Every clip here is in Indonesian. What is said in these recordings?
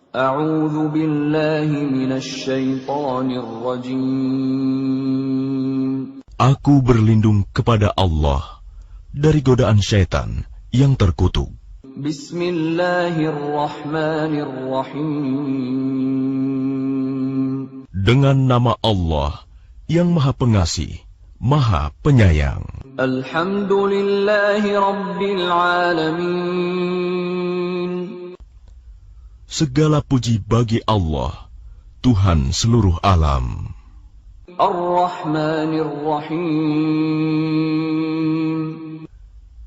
A'udzu billahi minasy syaithanir rajim. Aku berlindung kepada Allah dari godaan syaitan yang terkutuk. Bismillahirrahmanirrahim. Dengan nama Allah yang Maha Pengasih, Maha Penyayang. Alhamdulillahi Rabbil Alamin. Segala puji bagi Allah, Tuhan seluruh alam. Ar-Rahmanir Rahim.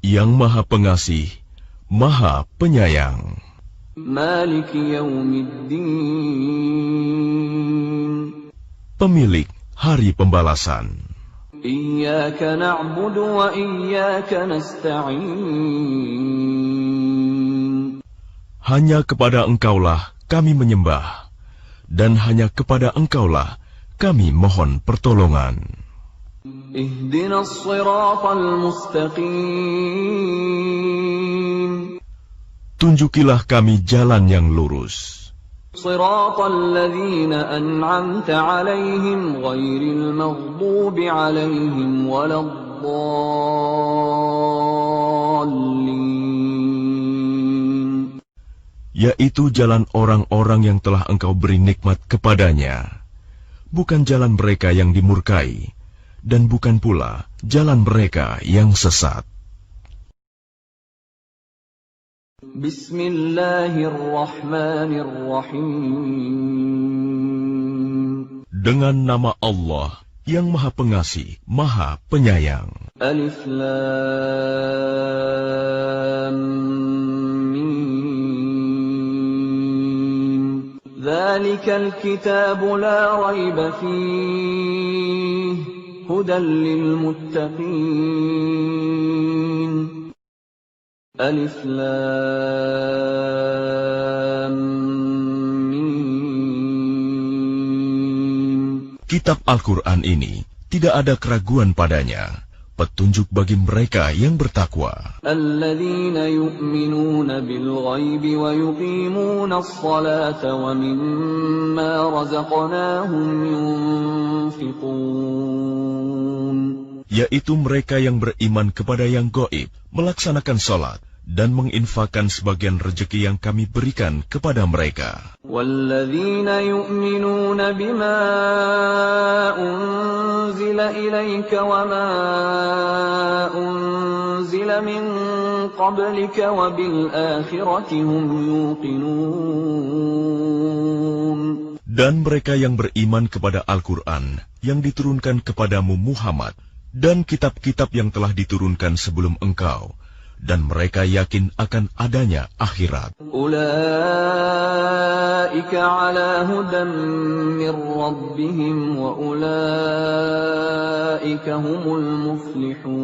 Yang Maha Pengasih, Maha Penyayang. Maliki Yaumiddin. Pemilik Hari Pembalasan. Iyyaka na'budu wa iyyaka nasta'in. Hanya kepada Engkaulah kami menyembah, dan hanya kepada Engkaulah kami mohon pertolongan. Ihdinas siratal mustaqim. Tunjukilah kami jalan yang lurus. Siratal ladzina an'amta 'alaihim ghairil maghdubi 'alaihim waladdallin. Yaitu jalan orang-orang yang telah Engkau beri nikmat kepadanya, bukan jalan mereka yang dimurkai, dan bukan pula jalan mereka yang sesat. Bismillahirrahmanirrahim. Dengan nama Allah yang Maha Pengasih, Maha Penyayang. Alif Lam Mim. Dzalikal kitabu la raiba fihi hudan lil muttaqin. Alif Lam Mim. Kitab Al-Quran ini tidak ada keraguan padanya, petunjuk bagi mereka yang bertakwa. Alladzina yu'minuna bil ghaibi wa yuqimuna as-salata wa mimma razaqnahum yunfiqun. Yaitu mereka yang beriman kepada yang gaib, melaksanakan salat, dan menginfakkan sebagian rezeki yang kami berikan kepada mereka. Walladzina yu'minuna bima unzila ilaika wa ma unzila min qablika wa bil akhirati hum yuqinun. Dan mereka yang beriman kepada Al-Quran yang diturunkan kepadamu Muhammad, dan kitab-kitab yang telah diturunkan sebelum engkau, dan mereka yakin akan adanya akhirat. Ulaika ala hudan min rabbihim wa ulaika humul muflihun.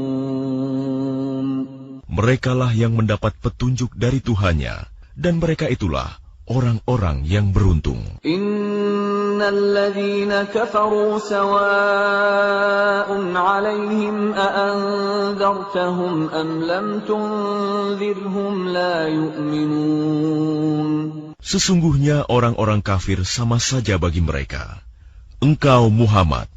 Merekalah yang mendapat petunjuk dari Tuhannya, dan mereka itulah orang-orang yang beruntung. Innal ladzina kafaru sawa'un 'alaihim a anzartahum am lam tunzirhum la yu'minun. Sesungguhnya orang-orang kafir sama saja bagi mereka. Engkau Muhammad,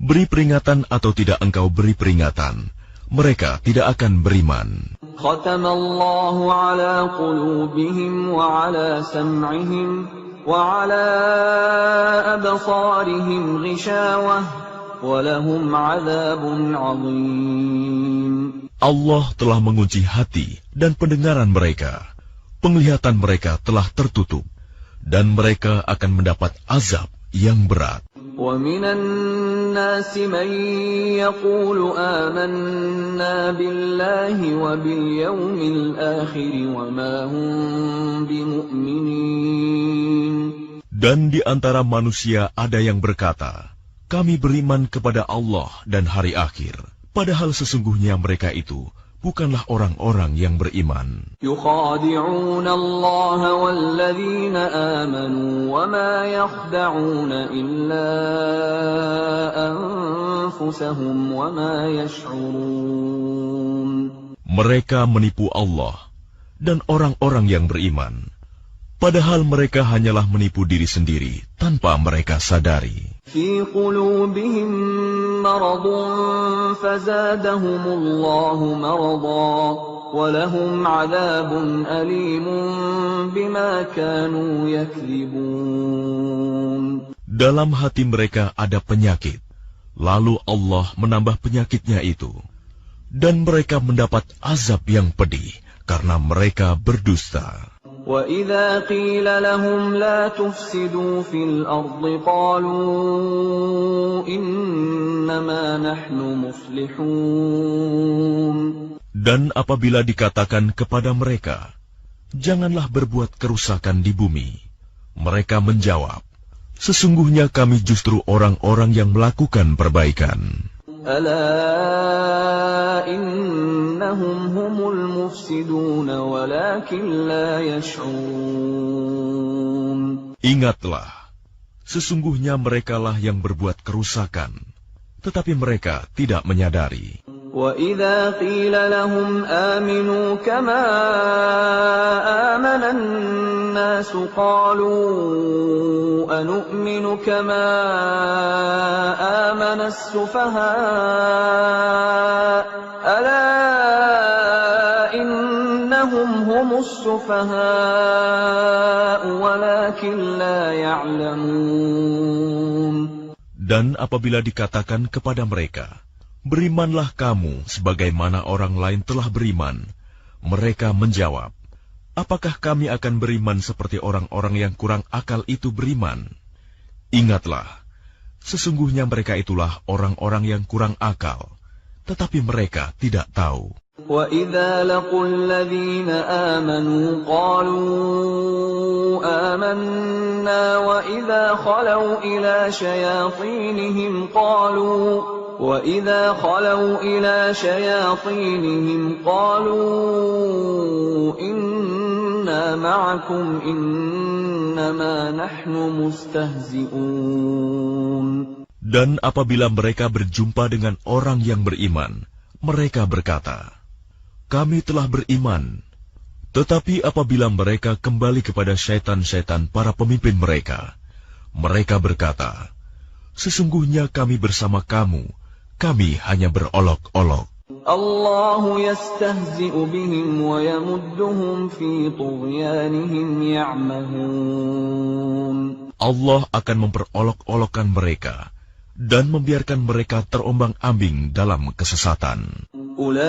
beri peringatan atau tidak engkau beri peringatan, mereka tidak akan beriman. Khatamallahu ala qulubihim wa ala sam'ihim wa ala absarihim ghishawah wa lahum 'adzabun 'adzim. Allah telah mengunci hati dan pendengaran mereka. Penglihatan mereka telah tertutup, dan mereka akan mendapat azab yang berat. وَمِنَ النَّاسِ مَن يَقُولُ آمَنَّا بِاللَّهِ وَبِالْيَوْمِ الْآخِرِ وَمَا هُمْ بِمُؤْمِنِينَ. Dan di antara manusia ada yang berkata, kami beriman kepada Allah dan hari akhir, padahal sesungguhnya mereka itu bukanlah orang-orang yang beriman. يُخَادِعُونَ اللَّهَ وَالَّذِينَ آمَنُوا وَمَا يَخْدَعُونَ إِلَّا أَنفُسَهُمْ وَمَا يَشْعُرُونَ. Mereka menipu Allah dan orang-orang yang beriman. Padahal mereka hanyalah menipu diri sendiri tanpa mereka sadari. في قلوبهم مرض فزادهم الله مرضا ولهم عذاب أليم بما كانوا يكذبون. Dalam hati mereka ada penyakit, lalu Allah menambah penyakitnya itu, dan mereka mendapat azab yang pedih karena mereka berdusta. وَإِذَا قِيلَ لَهُمْ لَا تُفْسِدُوا فِي الْأَرْضِ قَالُوا إِنَّمَا نَحْنُ مُصْلِحُونَ. Dan apabila dikatakan kepada mereka, janganlah berbuat kerusakan di bumi, mereka menjawab, sesungguhnya kami justru orang-orang yang melakukan perbaikan. ألا إنهم هم المفسدون ولكن لا يشعرون. Ingatlah, sesungguhnya merekalah yang berbuat kerusakan, tetapi mereka tidak menyadari. وَإِذَا قِيلَ لَهُمْ آمِنُوا كَمَا آمَنَ النَّاسُ قَالُوا أَنُؤْمِنُ كَمَا آمَنَ السُّفَهَاءُ أَلَا إِنَّهُمْ هُمُ السُّفَهَاءُ وَلَكِنْ لَا يَعْلَمُونَ. Dan apabila dikatakan kepada mereka, berimanlah kamu sebagaimana orang lain telah beriman, mereka menjawab, apakah kami akan beriman seperti orang-orang yang kurang akal itu beriman? Ingatlah, sesungguhnya mereka itulah orang-orang yang kurang akal, tetapi mereka tidak tahu. وَإِذَا لَقُوا الَّذِينَ آمَنُوا قَالُوا آمَنَّا وَإِذَا خَلَوْا إِلَى شَيَاطِينِهِمْ قَالُوا إِنَّا مَعَكُمْ إِنَّمَا نَحْنُ مُسْتَهْزِئُونَ. Dan apabila mereka berjumpa dengan orang yang beriman, mereka berkata, kami telah beriman. Tetapi apabila mereka kembali kepada syaitan-syaitan para pemimpin mereka, mereka berkata, sesungguhnya kami bersama kamu, kami hanya berolok-olok. Allahu yastahzi'u bihim wa yamudduhum fi tughyanihim ya'mahun. Allah akan memperolok-olokkan mereka dan membiarkan mereka terombang-ambing dalam kesesatan. Ulaika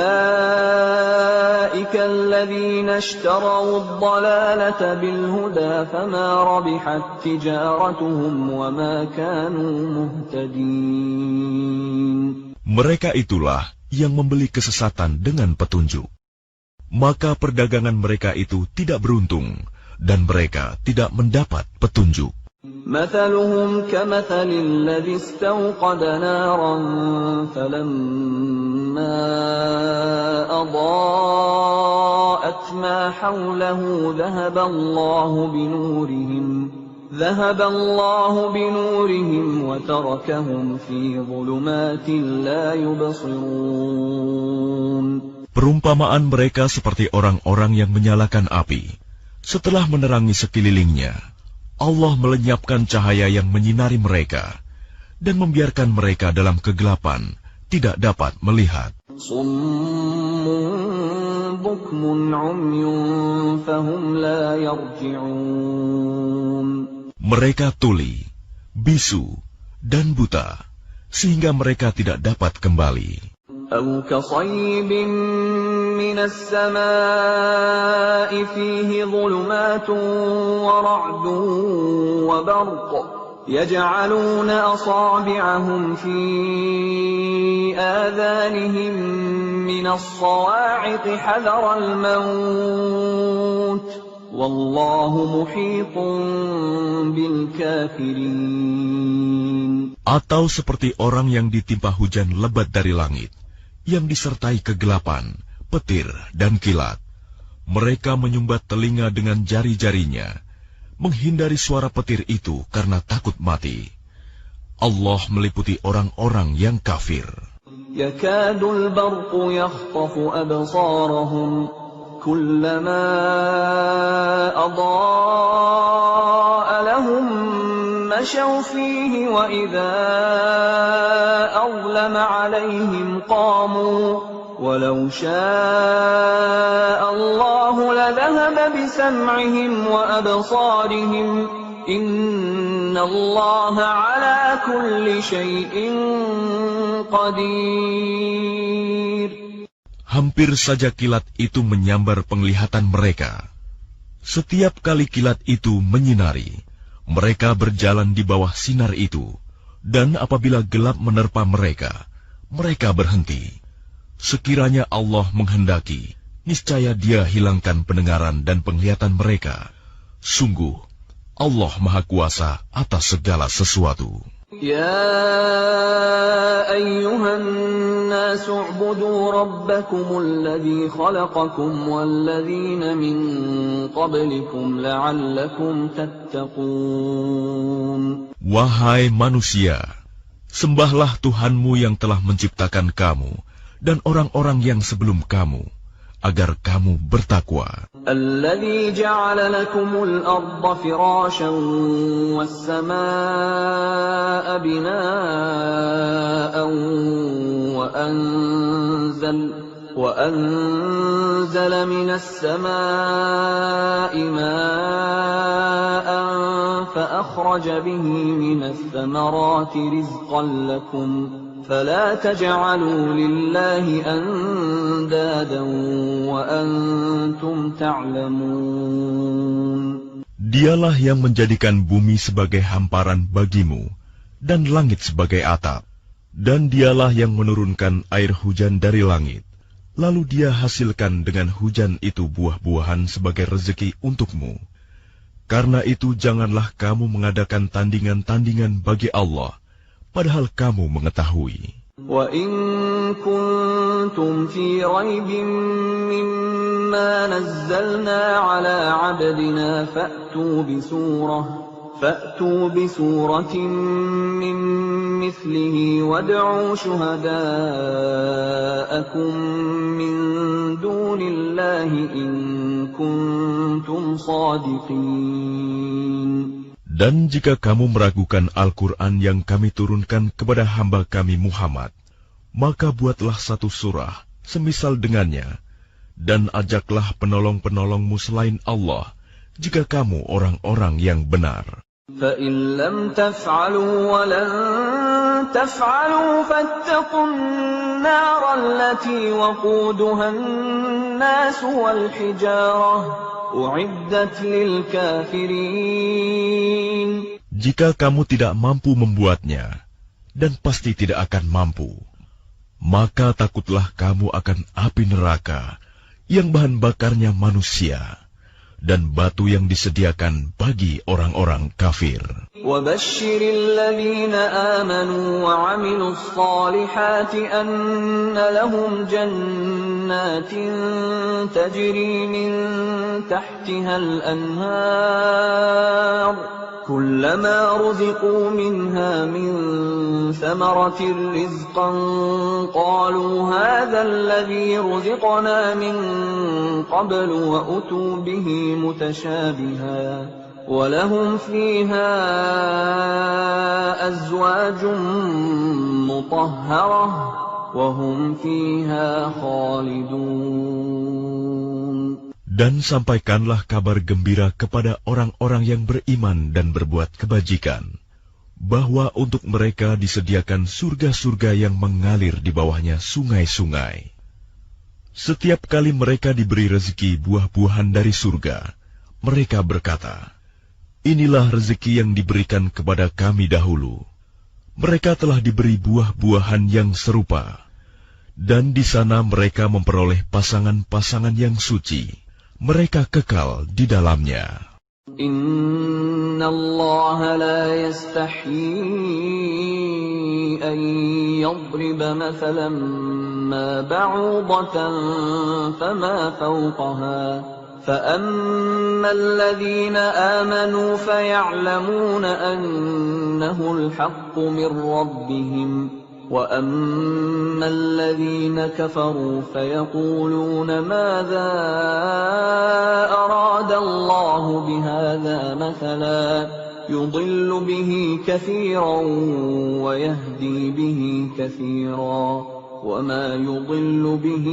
alladhina ishtaraw ad-dalalata bil huda fama rabihat tijaratuhum wa ma kanu muhtadin. Mereka itulah yang membeli kesesatan dengan petunjuk. Maka perdagangan mereka itu tidak beruntung dan mereka tidak mendapat petunjuk. مثلهم كمثل الذي استوقد نارا فلما أضاءت ما حوله ذهب الله بنورهم وتركهم في ظلمات لا يبصرون. Perumpamaan mereka seperti orang-orang yang menyalakan api. Setelah menerangi sekelilingnya, Allah melenyapkan cahaya yang menyinari mereka dan membiarkan mereka dalam kegelapan, tidak dapat melihat. Summun bukmun umyun fahum la yarji'un. Mereka tuli, bisu, dan buta, sehingga mereka tidak dapat kembali. أو كصيب من السماء فيه ظلمات ورعد وبرق يجعلون أصابعهم في آذانهم من الصواعق حذر الموت والله محيط بالكافرين. Atau seperti orang yang ditimpa hujan lebat dari langit, yang disertai kegelapan, petir, dan kilat. Mereka menyumbat telinga dengan jari-jarinya, menghindari suara petir itu karena takut mati. Allah meliputi orang-orang yang kafir. يكاد البرق يخطف أبصارهم كلما أضاء لهم مشوا فيه وإذا أظلم عليهم قاموا ولو شاء الله لذهب بسمعهم وأبصارهم إن الله على كل شيء قدير. Hampir saja kilat itu menyambar penglihatan mereka. Setiap kali kilat itu menyinari, mereka berjalan di bawah sinar itu, dan apabila gelap menerpa mereka, mereka berhenti. Sekiranya Allah menghendaki, niscaya Dia hilangkan pendengaran dan penglihatan mereka. Sungguh, Allah Maha Kuasa atas segala sesuatu. Ya ayyuhan nas u'budu rabbakumul ladzi khalaqakum walladzina min qablikum la'allakum tattaqun. Wahai manusia, sembahlah Tuhanmu yang telah menciptakan kamu dan orang-orang yang sebelum kamu, agar kamu bertakwa. Alladzi ja'ala lakumul arda firasyan was samaa'a binaa'an wa anzala minas samaa'i maa'an fa akhraja bihi minas thamarati rizqan lakum. فلا تجعلوا لله أندادا وأنتم تعلمون. Dialah yang menjadikan bumi sebagai hamparan bagimu dan langit sebagai atap, dan Dialah yang menurunkan air hujan dari langit, lalu Dia hasilkan dengan hujan itu buah-buahan sebagai rezeki untukmu. Karena itu janganlah kamu mengadakan tandingan-tandingan bagi Allah, padahal kamu mengetahui. Wa in kuntum fi raibin mimma nazzalna ala 'abdina fa'tu bi suratin min mithlihi wad'u shuhada'akum min dunillahi in kuntum shadiqin. Dan jika kamu meragukan Al-Quran yang kami turunkan kepada hamba kami Muhammad, maka buatlah satu surah semisal dengannya, dan ajaklah penolong-penolongmu selain Allah, jika kamu orang-orang yang benar. فَإِن لَّمْ تَفْعَلُوا وَلَن تَفْعَلُوا فَاتَّقُوا النَّارَ الَّتِي وَقُودُهَا النَّاسُ وَالْحِجَارَةُ أُعِدَّتْ لِلْكَافِرِينَ. Jika kamu tidak mampu membuatnya, dan pasti tidak akan mampu, maka takutlah kamu akan api neraka yang bahan bakarnya manusia dan batu yang disediakan bagi orang-orang kafir. وَبَشِّرِ الَّذِينَ آمَنُوا وَعَمِلُوا الصَّالِحَاتِ أَنَّ لَهُمْ جَنَّاتٍ تَجْرِي مِن تَحْتِهَا الْأَنْهَارُ كُلَّمَا رُزِقُوا مِنْهَا مِن ثَمَرَةٍ رِزْقًا قَالُوا هَذَا الَّذِي رُزِقْنَا مِن قَبْلُ وَأُتُوا بِهِ مُتَشَابِهًا وَلَهُمْ فِيهَا أَزْوَاجٌ مُطَهَّرَةٌ وَهُمْ فِيهَا خَالِدُونَ. Dan sampaikanlah kabar gembira kepada orang-orang yang beriman dan berbuat kebajikan, bahwa untuk mereka disediakan surga-surga yang mengalir di bawahnya sungai-sungai. Setiap kali mereka diberi rezeki buah-buahan dari surga, mereka berkata, "Inilah rezeki yang diberikan kepada kami dahulu." Mereka telah diberi buah-buahan yang serupa, dan di sana mereka memperoleh pasangan-pasangan yang suci. Mereka kekal di dalamnya. Inna Allah la yastahyi an yadriba mathalan ma ba'udatan fama fawqaha فأما الذين آمنوا فيعلمون أنه الحق من ربهم وَأَمَّا الَّذِينَ كَفَرُوا فَيَقُولُونَ مَاذَا أَرَادَ اللَّهُ بِهَذَا مَثَلًا يُضِلُّ بِهِ كَثِيرًا وَيَهْدِي بِهِ كَثِيرًا وَمَا يُضِلُّ بِهِ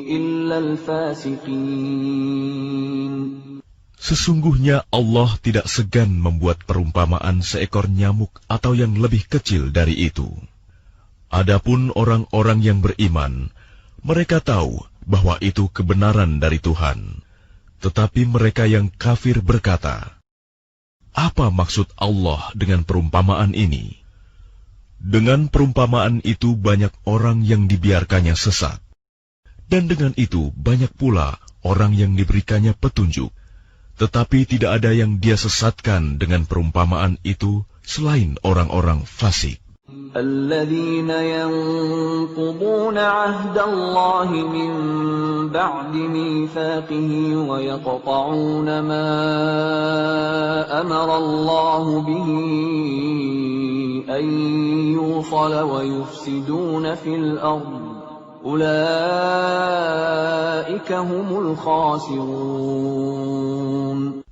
إِلَّا الْفَاسِقِينَ. Sesungguhnya Allah tidak segan membuat perumpamaan seekor nyamuk atau yang lebih kecil dari itu. Adapun orang-orang yang beriman, mereka tahu bahwa itu kebenaran dari Tuhan. Tetapi mereka yang kafir berkata, "Apa maksud Allah dengan perumpamaan ini?" Dengan perumpamaan itu banyak orang yang dibiarkannya sesat. Dan dengan itu banyak pula orang yang diberikannya petunjuk. Tetapi tidak ada yang dia sesatkan dengan perumpamaan itu selain orang-orang fasik. الذين ينقضون عهد الله من بعد ميثاقه ويقطعون ما أمر الله به أن يوصل ويفسدون في الأرض أولئك هم الخاسرون.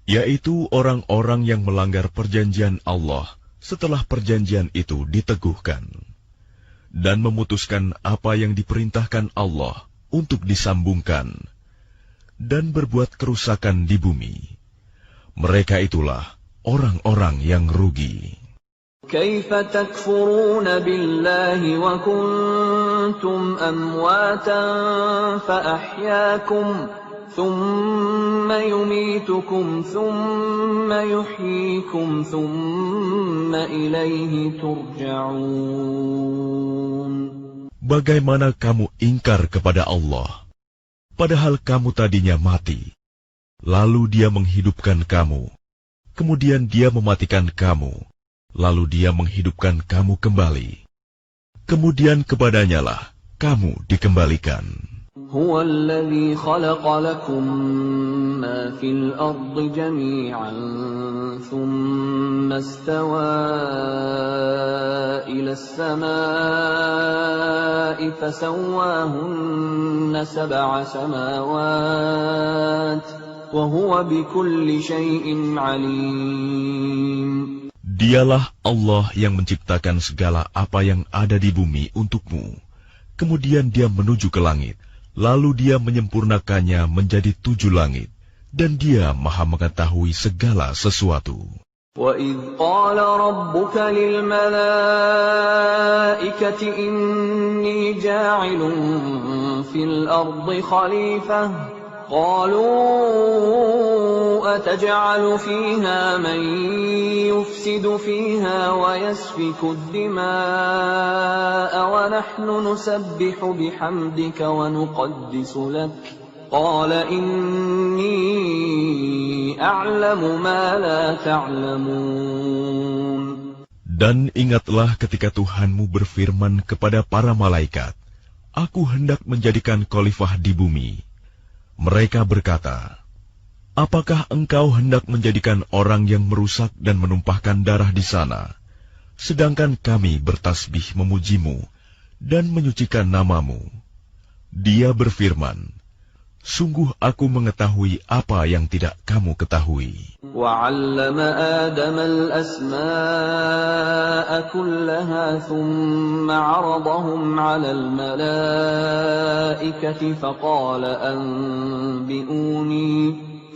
Yaitu orang-orang yang melanggar perjanjian Allah setelah perjanjian itu diteguhkan, dan memutuskan apa yang diperintahkan Allah untuk disambungkan, dan berbuat kerusakan di bumi. Mereka itulah orang-orang yang rugi. كيف تكفرون بالله وكنتم أمواتا فأحياكم ثم يميتكم ثم يحييكم ثم إليه ترجعون. Bagaimana kamu ingkar kepada Allah, padahal kamu tadinya mati, lalu Dia menghidupkan kamu, kemudian Dia mematikan kamu, lalu Dia menghidupkan kamu kembali. Kemudian kepadanya-lah kamu dikembalikan. هو الذي خلق لكم ما في الأرض جميعا ثم استوى إلى السماء فسواهن 7 سماوات وهو بكل شيء عليم. Dialah Allah yang menciptakan segala apa yang ada di bumi untukmu. Kemudian Dia menuju ke langit. Lalu Dia menyempurnakannya menjadi 7 langit, dan Dia Maha mengetahui segala sesuatu. وَإِذْ قَالَ رَبُّكَ لِلْمَلَائِكَةِ إِنِّي جَاعِلٌ فِي الْأَرْضِ خَلِيفَةً قَالُوا أَتَجْعَلُ فِيهَا مَن يُفْسِدُ فِيهَا وَيَسْفِكُ الدِّمَاءَ وَنَحْنُ نُسَبِّحُ بِحَمْدِكَ وَنُقَدِّسُ لَكَ قَالَ إِنِّي أَعْلَمُ مَا لَا تَعْلَمُونَ. Dan ingatlah ketika Tuhanmu berfirman kepada para malaikat, "Aku hendak menjadikan khalifah di bumi." Mereka berkata, "Apakah engkau hendak menjadikan orang yang merusak dan menumpahkan darah di sana, sedangkan kami bertasbih memujimu dan menyucikan namamu?" Dia berfirman, "Sungguh aku mengetahui apa yang tidak kamu ketahui." وَعَلَّمَ آدَمَ الْأَسْمَاءَ كُلَّهَا ثُمَّ عَرَضَهُمْ عَلَى الْمَلَائِكَةِ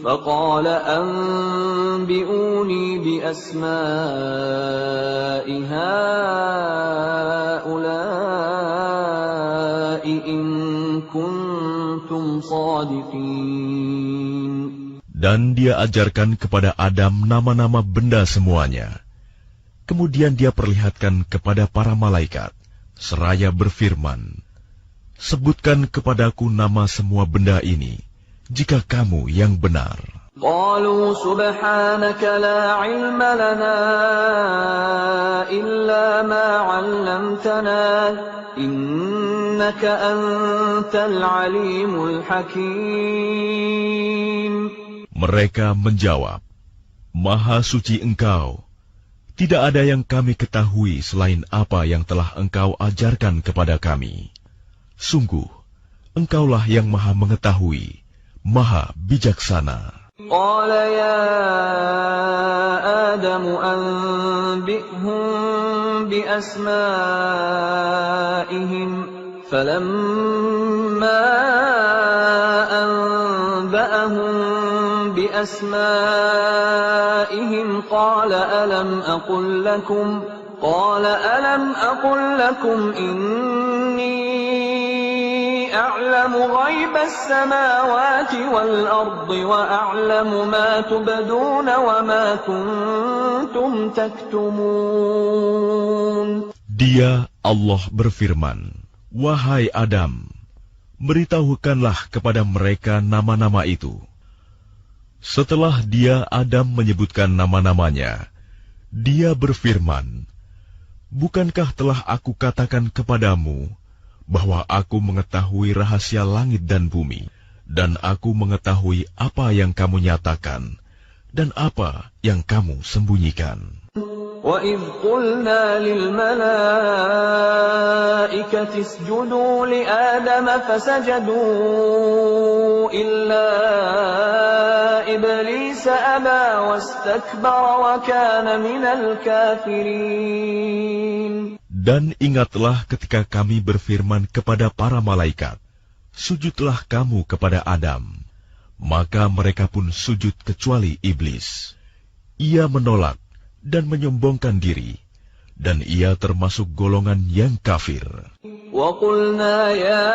فقال أنبئوني بأسماء هؤلاء إن كنتم صادقين. Dan Dia ajarkan kepada Adam nama-nama benda semuanya. Kemudian Dia perlihatkan kepada para malaikat, seraya berfirman, "Sebutkan kepadaku nama semua benda ini, jika kamu yang benar." قالوا سبحانك لا علم لنا إلا ما علمتنا إنك أنت العليم الحكيم. Mereka menjawab, "Maha suci Engkau, Tidak ada yang kami ketahui selain apa yang telah engkau ajarkan kepada kami. Sungguh, engkaulah yang maha mengetahui, maha bijaksana. قال يا آدم أنبئهم بأسمائهم فلما أنبأهم بأسمائهم قال ألم أقل لكم إني أعلم غيب السماوات والأرض وأعلم ما تبدون وما كنتم تكتمون. Dia, Allah berfirman, "Wahai Adam, beritahukanlah kepada mereka nama-nama itu." Setelah dia, Adam, menyebutkan nama-namanya, dia berfirman, "Bukankah telah aku katakan kepadamu bahwa aku mengetahui rahasia langit dan bumi, dan aku mengetahui apa yang kamu nyatakan dan apa yang kamu sembunyikan." وَإِذْ قُلْنَا لِلْمَلَائِكَةِ اسْجُدُوا لِآدَمَ فَسَجَدُوا إِلَّا إِبْلِيسَ أَبَى وَاسْتَكْبَرَ وَكَانَ مِنَ الْكَافِرِينَ. Dan ingatlah ketika kami berfirman kepada para malaikat, "Sujudlah kamu kepada Adam." Maka mereka pun sujud kecuali iblis. Ia menolak dan menyombongkan diri, dan ia termasuk golongan yang kafir. وَقُلْنَا يَا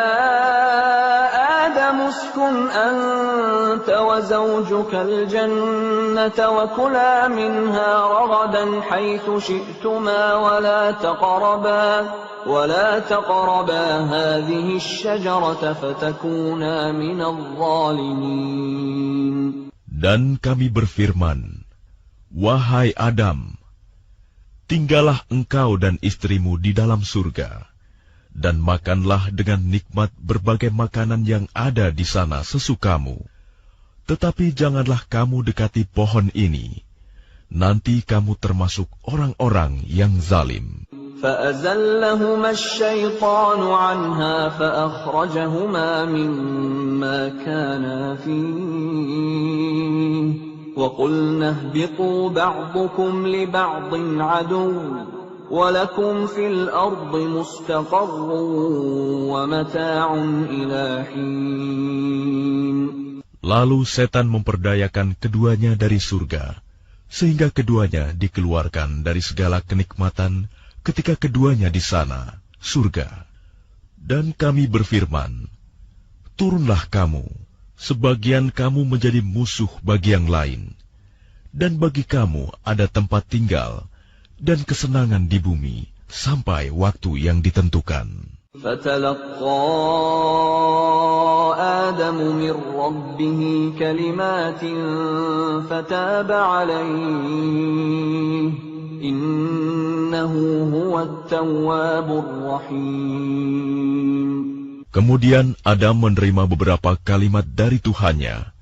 آدَمُ اسْكُنْ أَنْتَ وَزَوْجُكَ الْجَنَّةَ وَكُلَا مِنْهَا رَغَدًا حَيْثُ شِئْتُمَا وَلَا تَقْرَبَا هَذِهِ الشَّجَرَةَ فَتَكُونَا مِنَ الظَّالِمِينَ. Dan kami berfirman, "Wahai Adam, tinggallah engkau dan istrimu di dalam surga, dan makanlah dengan nikmat berbagai makanan yang ada di sana sesukamu. Tetapi janganlah kamu dekati pohon ini, nanti kamu termasuk orang-orang yang zalim." فَأَزَلَّهُمَا الشَّيْطَانُ عَنْهَا فَأَخْرَجَهُمَا مِمَّا كَانَا فِيهِ وَقُلْنَا اهْبِطُوا بَعْضُكُمْ لِبَعْضٍ عَدُوٌّ وَلَكُمْ فِي الْأَرْضِ مُسْتَقَرٌّ وَمَتَاعٌ إِلَى حِينٍ. Lalu setan memperdayakan keduanya dari surga, sehingga keduanya dikeluarkan dari segala kenikmatan ketika keduanya di sana, surga. Dan kami berfirman, "Turunlah kamu, sebagian kamu menjadi musuh bagi yang lain, dan bagi kamu ada tempat tinggal dan kesenangan di bumi sampai waktu yang ditentukan." فَتَلَقَّى آدَمُ مِنْ رَبِّهِ كَلِمَاتٍ فَتَابَ عَلَيْهِ إِنَّهُ هُوَ التَّوَّابُ الرَّحِيمُ. Kemudian Adam menerima beberapa kalimat dari Tuhannya,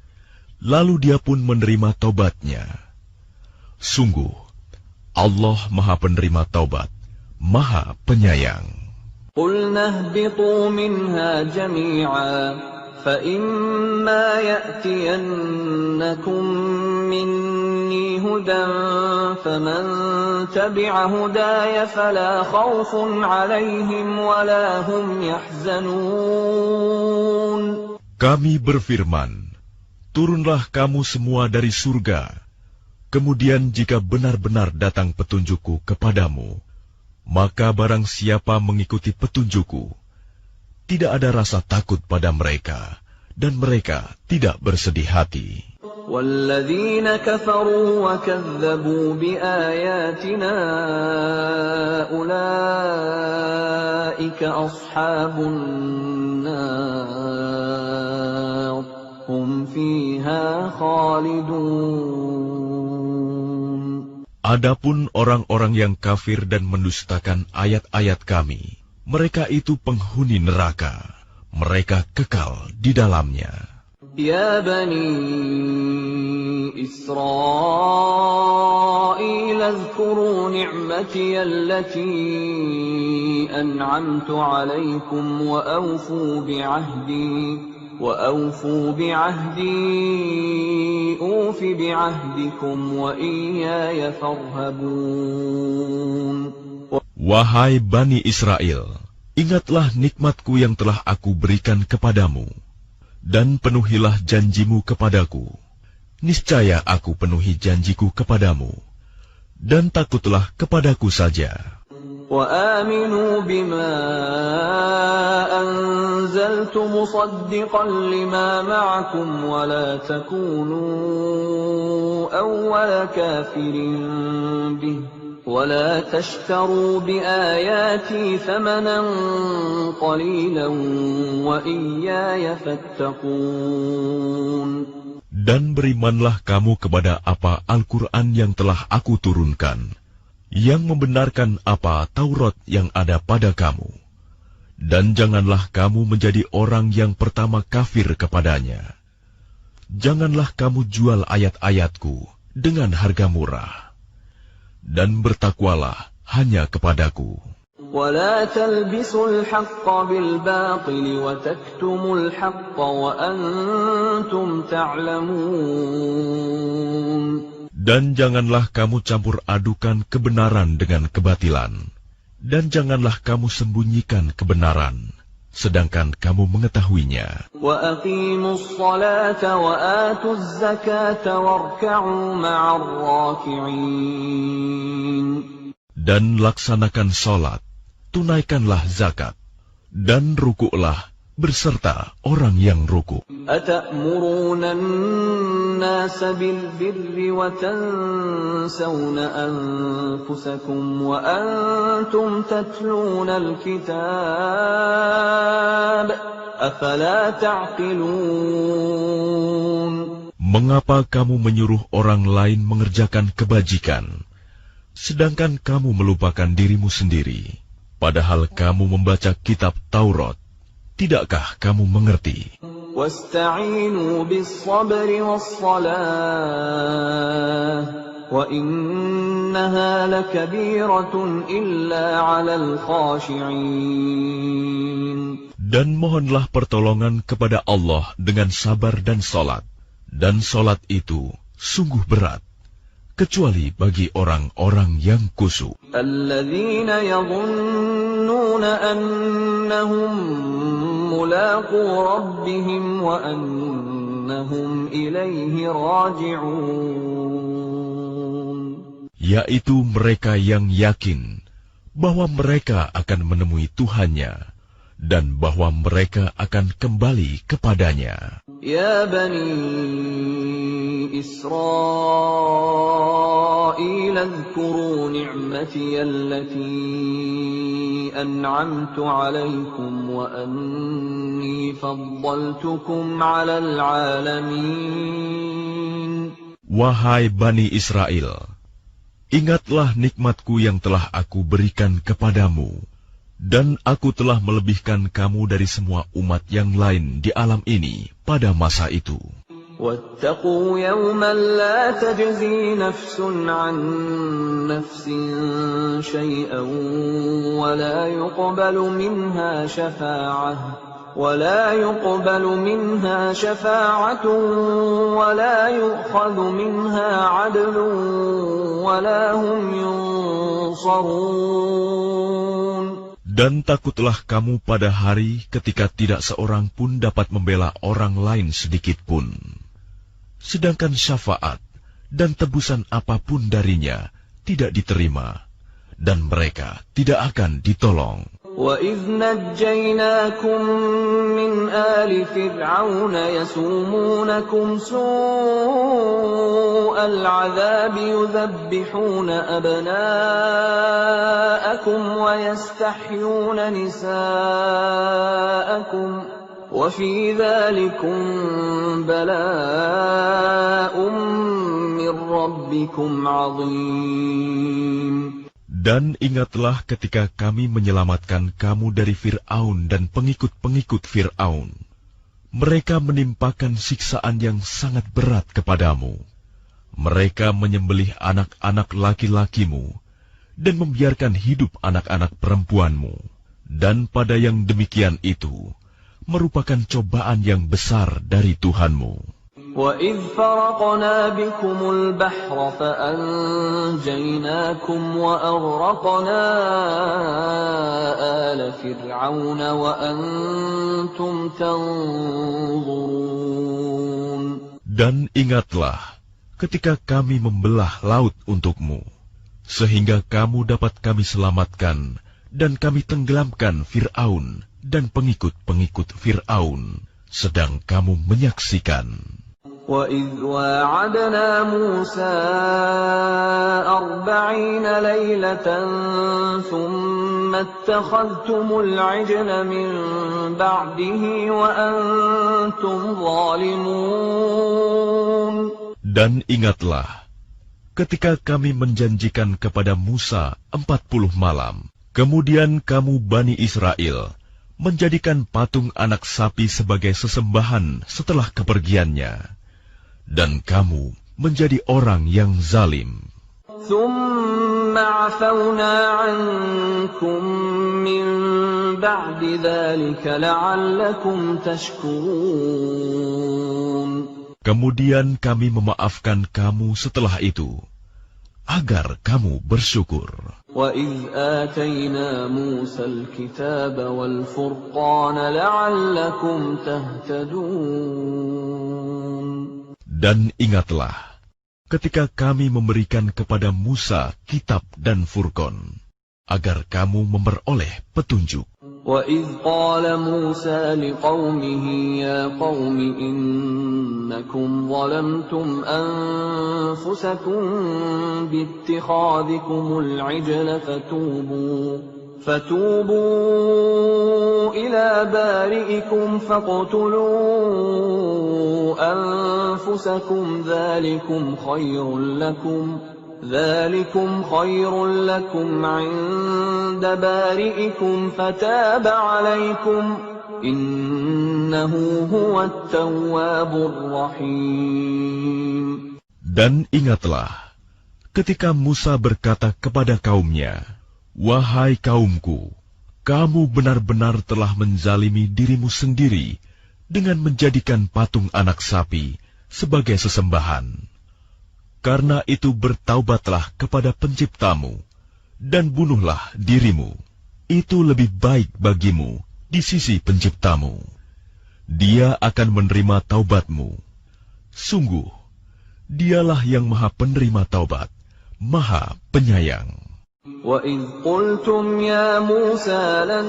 lalu dia pun menerima taubatnya. Sungguh, Allah Maha Penerima Taubat, Maha Penyayang. قُلْنَا اهْبِطُوا مِنْهَا جَمِيعًا فَإِمَّا يَأْتِيَنَّكُمْ مِنِّي هُدًى فَمَنْ تَبِعَ هُدَايَ فَلَا خَوْفٌ عَلَيْهِمْ وَلَا هُمْ يَحْزَنُونَ. Kami berfirman, "Turunlah kamu semua dari surga. Kemudian jika benar-benar datang petunjukku kepadamu, maka barang siapa mengikuti petunjukku, tidak ada rasa takut pada mereka, dan mereka tidak bersedih hati." وَالَّذِينَ كَفَرُوا وَكَذَّبُوا بِآيَاتِنَا أُولَئِكَ أَصْحَابُ النَّارِ هُمْ فِيهَا خَالِدُونَ. Adapun orang-orang yang kafir dan mendustakan ayat-ayat kami, mereka itu penghuni neraka, mereka kekal di dalamnya. يا بني إسرائيل اذكروا نعمتي التي أنعمت عليكم وأوفوا بعهدي أوف بعهدكم وإياي فارهبون. Wahai Bani Israel, ingatlah nikmatku yang telah aku berikan kepadamu, dan penuhilah janjimu kepadaku. Niscaya aku penuhi janjiku kepadamu, dan takutlah kepadaku saja. وآمنوا بما أنزلت مصدقا لما معكم ولا تكونوا أول كافر به ولا تشتروا بآياتي ثمنا قليلا وإياي فاتقون. Dan berimanlah kamu kepada apa Al-Quran yang telah aku turunkan, yang membenarkan apa Taurat yang ada pada kamu. Dan janganlah kamu menjadi orang yang pertama kafir kepadanya. Janganlah kamu jual ayat-ayatku dengan harga murah. Dan bertakwalah hanya kepadaku. ولا تلبسوا الحق بالباطل وتكتموا الحق وأنتم تعلمون. Dan janganlah kamu campur adukan kebenaran dengan kebatilan, dan janganlah kamu sembunyikan kebenaran, sedangkan kamu mengetahuinya. وأقيموا الصلاة وآتوا الزكاة واركعوا مع الراكعين. Dan laksanakan salat, tunaikanlah zakat, dan rukuklah berserta orang yang rukuk. أتأمرون الناس بالبر وتنسون أنفسكم وأنتم تتلون الكتاب أفلا تعقلون. Mengapa kamu menyuruh orang lain mengerjakan kebajikan, sedangkan kamu melupakan dirimu sendiri, padahal kamu membaca kitab Taurat? Tidakkah kamu mengerti? وَاسْتَعِينُوا بِالصَّبْرِ وَالصَّلَاةِ وَإِنَّهَا لَكَبِيرَةٌ إِلَّا عَلَى الْخَاشِعِينَ. Dan mohonlah pertolongan kepada Allah dengan sabar dan salat, dan salat itu sungguh berat, kecuali bagi orang-orang yang khusyuk. الَّذِينَ يَظُنُّونَ أَنَّهُمْ مُلَاقُو رَبِّهِمْ وَأَنَّهُمْ إِلَيْهِ رَاجِعُونَ. Yaitu mereka yang yakin bahwa mereka akan menemui Tuhannya, dan bahwa mereka akan kembali kepadanya. Ya Bani Israel, اذكروا نعمتي التي أنعمت عليكم وأني فضلتكم على العالمين. Wahai Bani Israel, ingatlah nikmatku yang telah aku berikan kepadamu, dan aku telah melebihkan kamu dari semua umat yang lain di alam ini pada masa itu. وَاتَّقُوا يَوْمًا لَا تَجْزِي نَفْسٌ عَن نَّفْسٍ شَيْئًا وَلَا يُقْبَلُ مِنْهَا شَفَاعَةٌ وَلَا يُؤْخَذُ مِنْهَا عَدْلٌ وَلَا هُمْ يُنصَرُونَ. Dan takutlah kamu pada hari ketika tidak seorang pun dapat membela orang lain sedikit pun. Sedangkan syafaat dan tebusan apapun darinya tidak diterima, dan mereka tidak akan ditolong. وَإِذْ نَجَّيْنَاكُمْ مِنْ آلِ فِرْعَوْنَ يَسُومُونَكُمْ سُوءَ الْعَذَابِ يُذَبِّحُونَ أَبْنَاءَكُمْ وَيَسْتَحْيُونَ نِسَاءَكُمْ وَفِي ذَلِكُمْ بَلَاءٌ مِّن رَّبِّكُمْ عَظِيمٌ. Dan ingatlah ketika kami menyelamatkan kamu dari Fir'aun dan pengikut-pengikut Fir'aun. Mereka menimpakan siksaan yang sangat berat kepadamu. Mereka menyembelih anak-anak laki-lakimu dan membiarkan hidup anak-anak perempuanmu. Dan pada yang demikian itu merupakan cobaan yang besar dari Tuhanmu. وَإِذْ فَرَقْنَا بِكُمُ الْبَحْرَ فَأَنْجَيْنَاكُمْ وَأَغْرَقْنَا آلَ فِرْعَوْنَ وَأَنْتُمْ تَنْظُرُونَ. Dan ingatlah ketika kami membelah laut untukmu, sehingga kamu dapat kami selamatkan, dan kami tenggelamkan Fir'aun dan pengikut-pengikut Fir'aun, sedang kamu menyaksikan. وَإِذْ وَاعَدْنَا مُوسَىٰ 40 لَيْلَةً ثُمَّ اتَّخَذْتُمُ الْعِجْلَ مِن بَعْدِهِ وَأَنْتُمْ ظَالِمُونَ. Dan ingatlah ketika kami menjanjikan kepada Musa 40 malam, kemudian kamu Bani Israel menjadikan patung anak sapi sebagai sesembahan setelah kepergiannya, dan kamu menjadi orang yang zalim. ثُمَّ عَفَوْنَا عَنْكُمْ مِنْ بَعْدِ ذَلِكَ لَعَلَّكُمْ تَشْكُرُونَ. Kemudian kami memaafkan kamu setelah itu, agar kamu bersyukur. وَإِذْ آتَيْنَا مُوسَى الْكِتَابَ وَالْفُرْقَانَ لَعَلَّكُمْ تَهْتَدُونَ. Dan ingatlah ketika kami memberikan kepada Musa kitab dan Furqan, agar kamu memperoleh petunjuk. وَإِذْ قَالَ مُوسَى لِقَوْمِهِ يَا قَوْمِ إِنَّكُمْ ظَلَمْتُمْ أَنفُسَكُمْ بِاتِّخَاذِكُمُ الْعِجْلَ فَتُوبُوا إِلَى بَارِئِكُمْ فَاقْتُلُوا أَنفُسَكُمْ ذَلِكُمْ خَيْرٌ لَكُمْ عِندَ بَارِئِكُمْ فَتَابَ عَلَيْكُمْ إِنَّهُ هُوَ التَّوَّابُ الرَّحِيمُ. Dan ingatlah ketika Musa berkata kepada kaumnya, "Wahai kaumku, kamu benar-benar telah menzalimi dirimu sendiri dengan menjadikan patung anak sapi sebagai sesembahan. Karena itu bertaubatlah kepada Penciptamu, dan bunuhlah dirimu. Itu lebih baik bagimu di sisi Penciptamu. Dia akan menerima taubatmu. Sungguh, Dialah yang Maha Penerima Taubat, Maha Penyayang." وَإِذْ قُلْتُمْ يَا مُوسَى لَن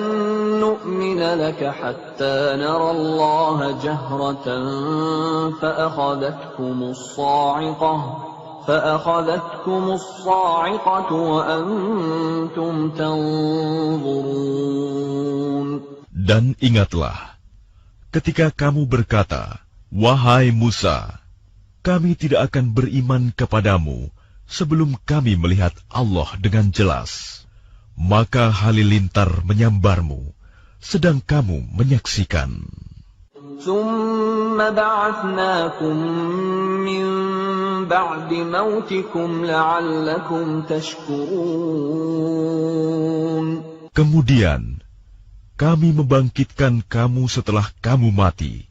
نُّؤْمِنَ لَكَ حَتَّىٰ نَرَى اللَّهَ جَهْرَةً فَأَخَذَتْكُمُ الصَّاعِقَةُ وَأَنْتُمْ تَنظُرُونَ. Dan ingatlah, ketika kamu berkata, "Wahai Musa, kami tidak akan beriman kepadamu sebelum kami melihat Allah dengan jelas." Maka halilintar menyambarmu, sedang kamu menyaksikan. ثُمَّ بَعَثْنَاكُمْ مِنْ بَعْدِ مَوْتِكُمْ لَعَلَّكُمْ تَشْكُرُونَ. Kemudian kami membangkitkan kamu setelah kamu mati,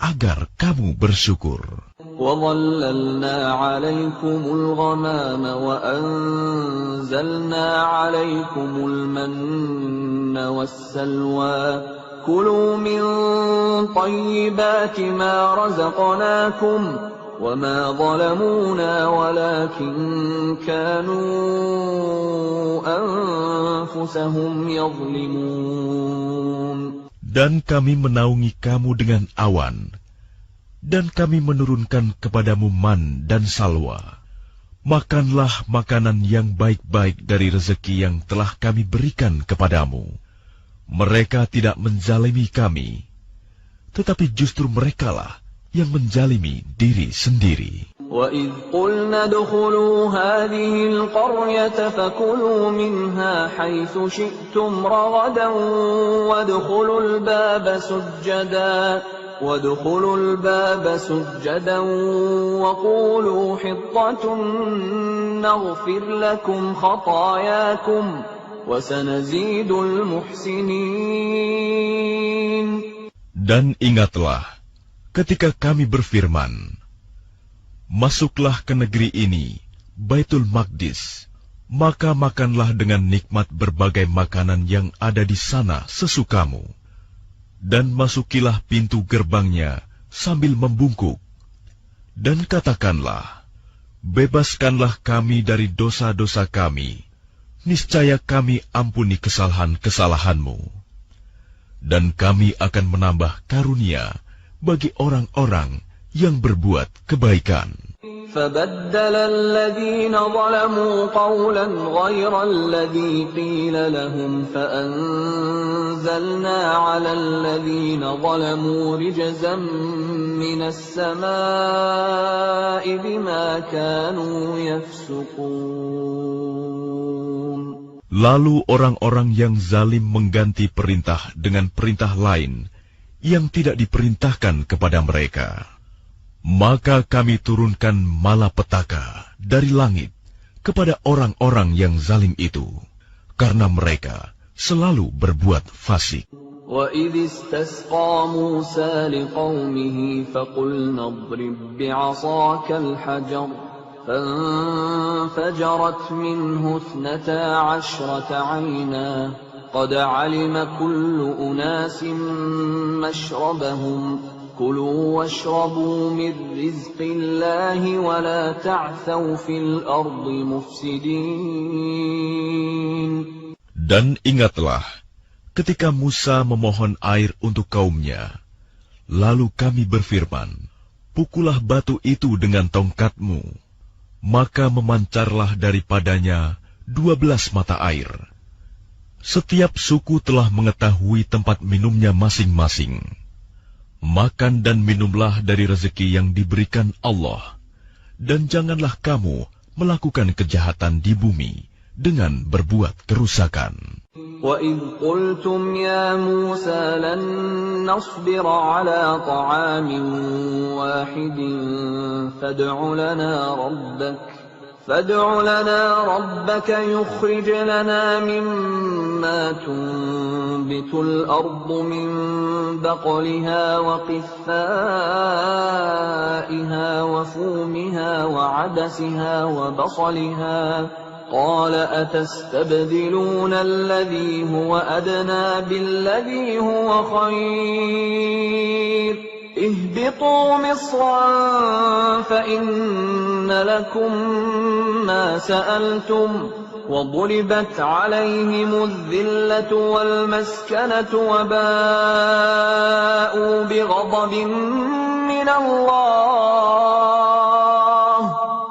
agar kamu bersyukur. وَظَلَّلْنَا عَلَيْكُمُ الْغَمَامَ وَأَنزَلْنَا عَلَيْكُمُ الْمَنَّ وَالسَّلْوَىٰ كُلُوا مِن طَيِّبَاتِ مَا رَزَقْنَاكُمْ وَمَا ظَلَمُونَا وَلَٰكِن كَانُوا أَنفُسَهُمْ يَظْلِمُونَ. Dan kami menaungi kamu dengan awan, dan kami menurunkan kepadamu man dan salwa. Makanlah makanan yang baik-baik dari rezeki yang telah kami berikan kepadamu. Mereka tidak menzalimi kami, tetapi justru merekalah yang menzalimi diri sendiri. وَإِذْ قُلْنَا ادْخُلُوا هَٰذِهِ الْقَرْيَةَ فَكُلُوا مِنْهَا حَيْثُ شِئْتُمْ رَغَدًا وَادْخُلُوا الْبَابَ سُجَّدًا وَادْخُلُوا الْبَابَ سُجَّدًا وَقُولُوا حِطَّةٌ نَغْفِرْ لَكُمْ خَطَايَاكُمْ وَسَنَزِيدُ الْمُحْسِنِينَ. Dan ingatlah ketika kami berfirman, masuklah ke negeri ini, Baitul Maqdis, maka makanlah dengan nikmat berbagai makanan yang ada di sana sesukamu. Dan masukilah pintu gerbangnya sambil membungkuk. Dan katakanlah, bebaskanlah kami dari dosa-dosa kami, niscaya kami ampuni kesalahan-kesalahanmu. Dan kami akan menambah karunia bagi orang-orang yang berbuat kebaikan. فَبَدَّلَ الَّذِينَ ظَلَمُوا قَوْلًا غَيْرَ الَّذِي قِيلَ لَهُمْ فَأَنزَلْنَا عَلَى الَّذِينَ ظَلَمُوا رِجْزًا مِّنَ السَّمَاءِ بِمَا كَانُوا يَفْسُقُونَ. Lalu orang-orang yang zalim mengganti perintah dengan perintah lain yang tidak diperintahkan kepada mereka. Maka kami turunkan malapetaka dari langit kepada orang-orang yang zalim itu, karena mereka selalu berbuat fasik. وَإِذِ اسْتَسْقَى مُوسَى لِقَوْمِهِ فَقُلْنَا اضْرِب بِّعَصَاكَ الْحَجَرَ فَانفَجَرَتْ مِنْهُ 12 عَيْنًا قَدْ عَلِمَ كُلُّ أُنَاسٍ مَّشْرَبَهُمْ كُلُوا وَاشْرَبُوا مِن رِّزْقِ اللَّهِ وَلَا تَعْثَوْا فِي الْأَرْضِ مُفْسِدِينَ. Dan ingatlah ketika Musa memohon air untuk kaumnya, lalu kami berfirman, pukullah batu itu dengan tongkatmu, maka memancarlah daripadanya 12 mata air. Setiap suku telah mengetahui tempat minumnya masing-masing. Makan dan minumlah dari rezeki yang diberikan Allah, dan janganlah kamu melakukan kejahatan di bumi dengan berbuat kerusakan. وَإِذْ قُلْتُمْ يَا مُوسَى لَن نَّصْبِرَ عَلَىٰ طَعَامٍ وَاحِدٍ فَادْعُ لَنَا رَبَّكَ يُخْرِجْ لَنَا مِمَّا تُنبِتُ الْأَرْضُ مِن بَقْلِهَا وَقِثَّائِهَا وَفُومِهَا وَعَدَسِهَا وَبَصَلِهَا قَالَ أَتَسْتَبْدِلُونَ الَّذِي هُوَ أَدْنَىٰ بِالَّذِي هُوَ خَيْرٌ اهْبِطُوا مِصْرًا فَإِنَّ لَكُم مَّا سَأَلْتُمْ وَضُرِبَتْ عَلَيْهِمُ الذِّلَّةُ وَالْمَسْكَنَةُ وَبَاءُوا بِغَضَبٍ مِّنَ اللَّهِ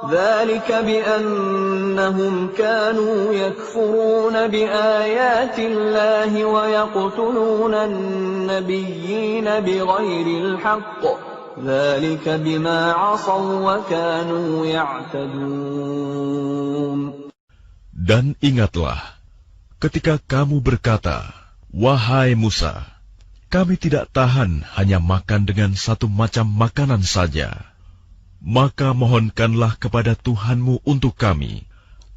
ذَلِكَ بِأَنَّهُمْ كَانُوا يَكْفُرُونَ بِآيَاتِ اللَّهِ وَيَقْتُلُونَ النَّبِيِّينَ بِغَيْرِ الْحَقِّ ذَلِكَ بِمَا عَصَوْا وَكَانُوا يَعْتَدُونَ. Dan ingatlah ketika kamu berkata, wahai Musa, kami tidak tahan hanya makan dengan satu macam makanan saja. Maka mohonkanlah kepada Tuhanmu untuk kami,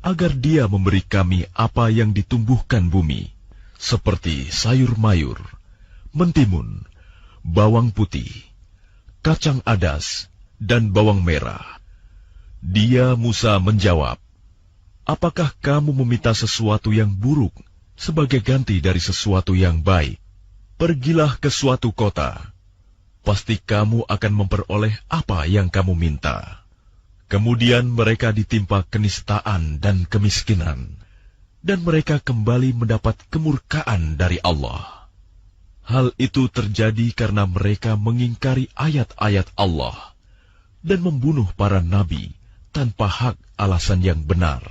agar Dia memberi kami apa yang ditumbuhkan bumi, seperti sayur mayur, mentimun, bawang putih, kacang adas, dan bawang merah. Dia Musa menjawab, apakah kamu meminta sesuatu yang buruk sebagai ganti dari sesuatu yang baik? Pergilah ke suatu kota. Pasti kamu akan memperoleh apa yang kamu minta. Kemudian mereka ditimpa kenistaan dan kemiskinan, dan mereka kembali mendapat kemurkaan dari Allah. Hal itu terjadi karena mereka mengingkari ayat-ayat Allah dan membunuh para nabi tanpa hak alasan yang benar.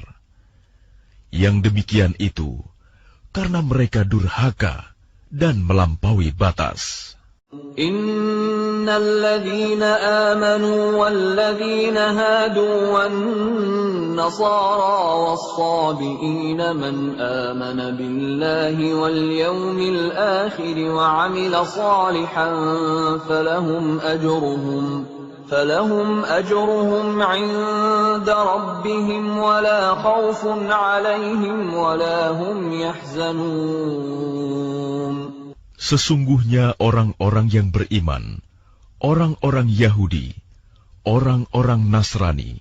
Yang demikian itu karena mereka durhaka dan melampaui batas. إِنَّ الذين آمنوا والذين هادوا والنصارى والصابئين من آمن بالله واليوم الآخر وعمل صالحا فلهم أجرهم عند ربهم ولا خوف عليهم ولا هم يحزنون. Sesungguhnya orang-orang yang beriman, orang-orang Yahudi, orang-orang Nasrani,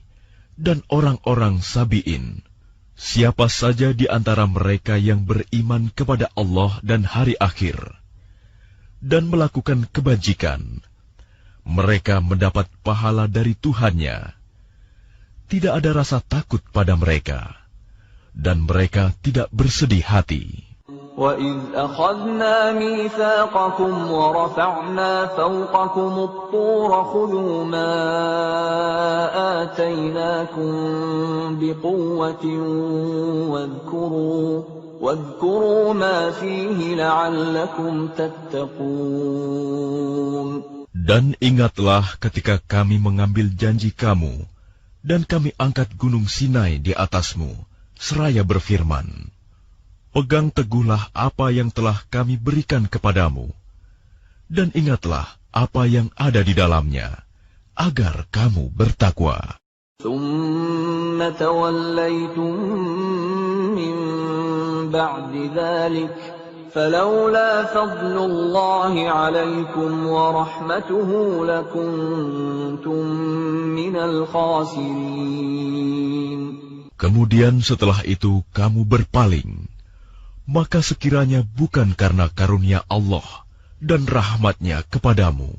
dan orang-orang Sabi'in, siapa saja di antara mereka yang beriman kepada Allah dan hari akhir, dan melakukan kebajikan, mereka mendapat pahala dari Tuhannya. Tidak ada rasa takut pada mereka, dan mereka tidak bersedih hati. وَإِذْ أَخَذْنَا مِيثَاقَكُمْ وَرَفَعْنَا فَوْقَكُمُ الطُّورَ خُذُوا مَا آتَيْنَاكُمْ بِقُوَّةٍ وَاذْكُرُوا مَا فِيهِ لَعَلَّكُمْ تَتَّقُونَ. Dan ingatlah ketika kami mengambil janji kamu, dan kami angkat gunung Sinai di atasmu, seraya berfirman, pegang teguhlah apa yang telah kami berikan kepadamu, dan ingatlah apa yang ada di dalamnya, agar kamu bertakwa. ثُمَّ تَوَلَّيْتُم مِّن بَعْدِ ذَلِكَ فَلَوْلَا فَضْلُ اللَّهِ عَلَيْكُمْ وَرَحْمَتُهُ لَكُنتُم مِّنَ الْخَاسِرِينَ. Kemudian setelah itu kamu berpaling, maka sekiranya bukan karena karunia Allah dan rahmat-Nya kepadamu,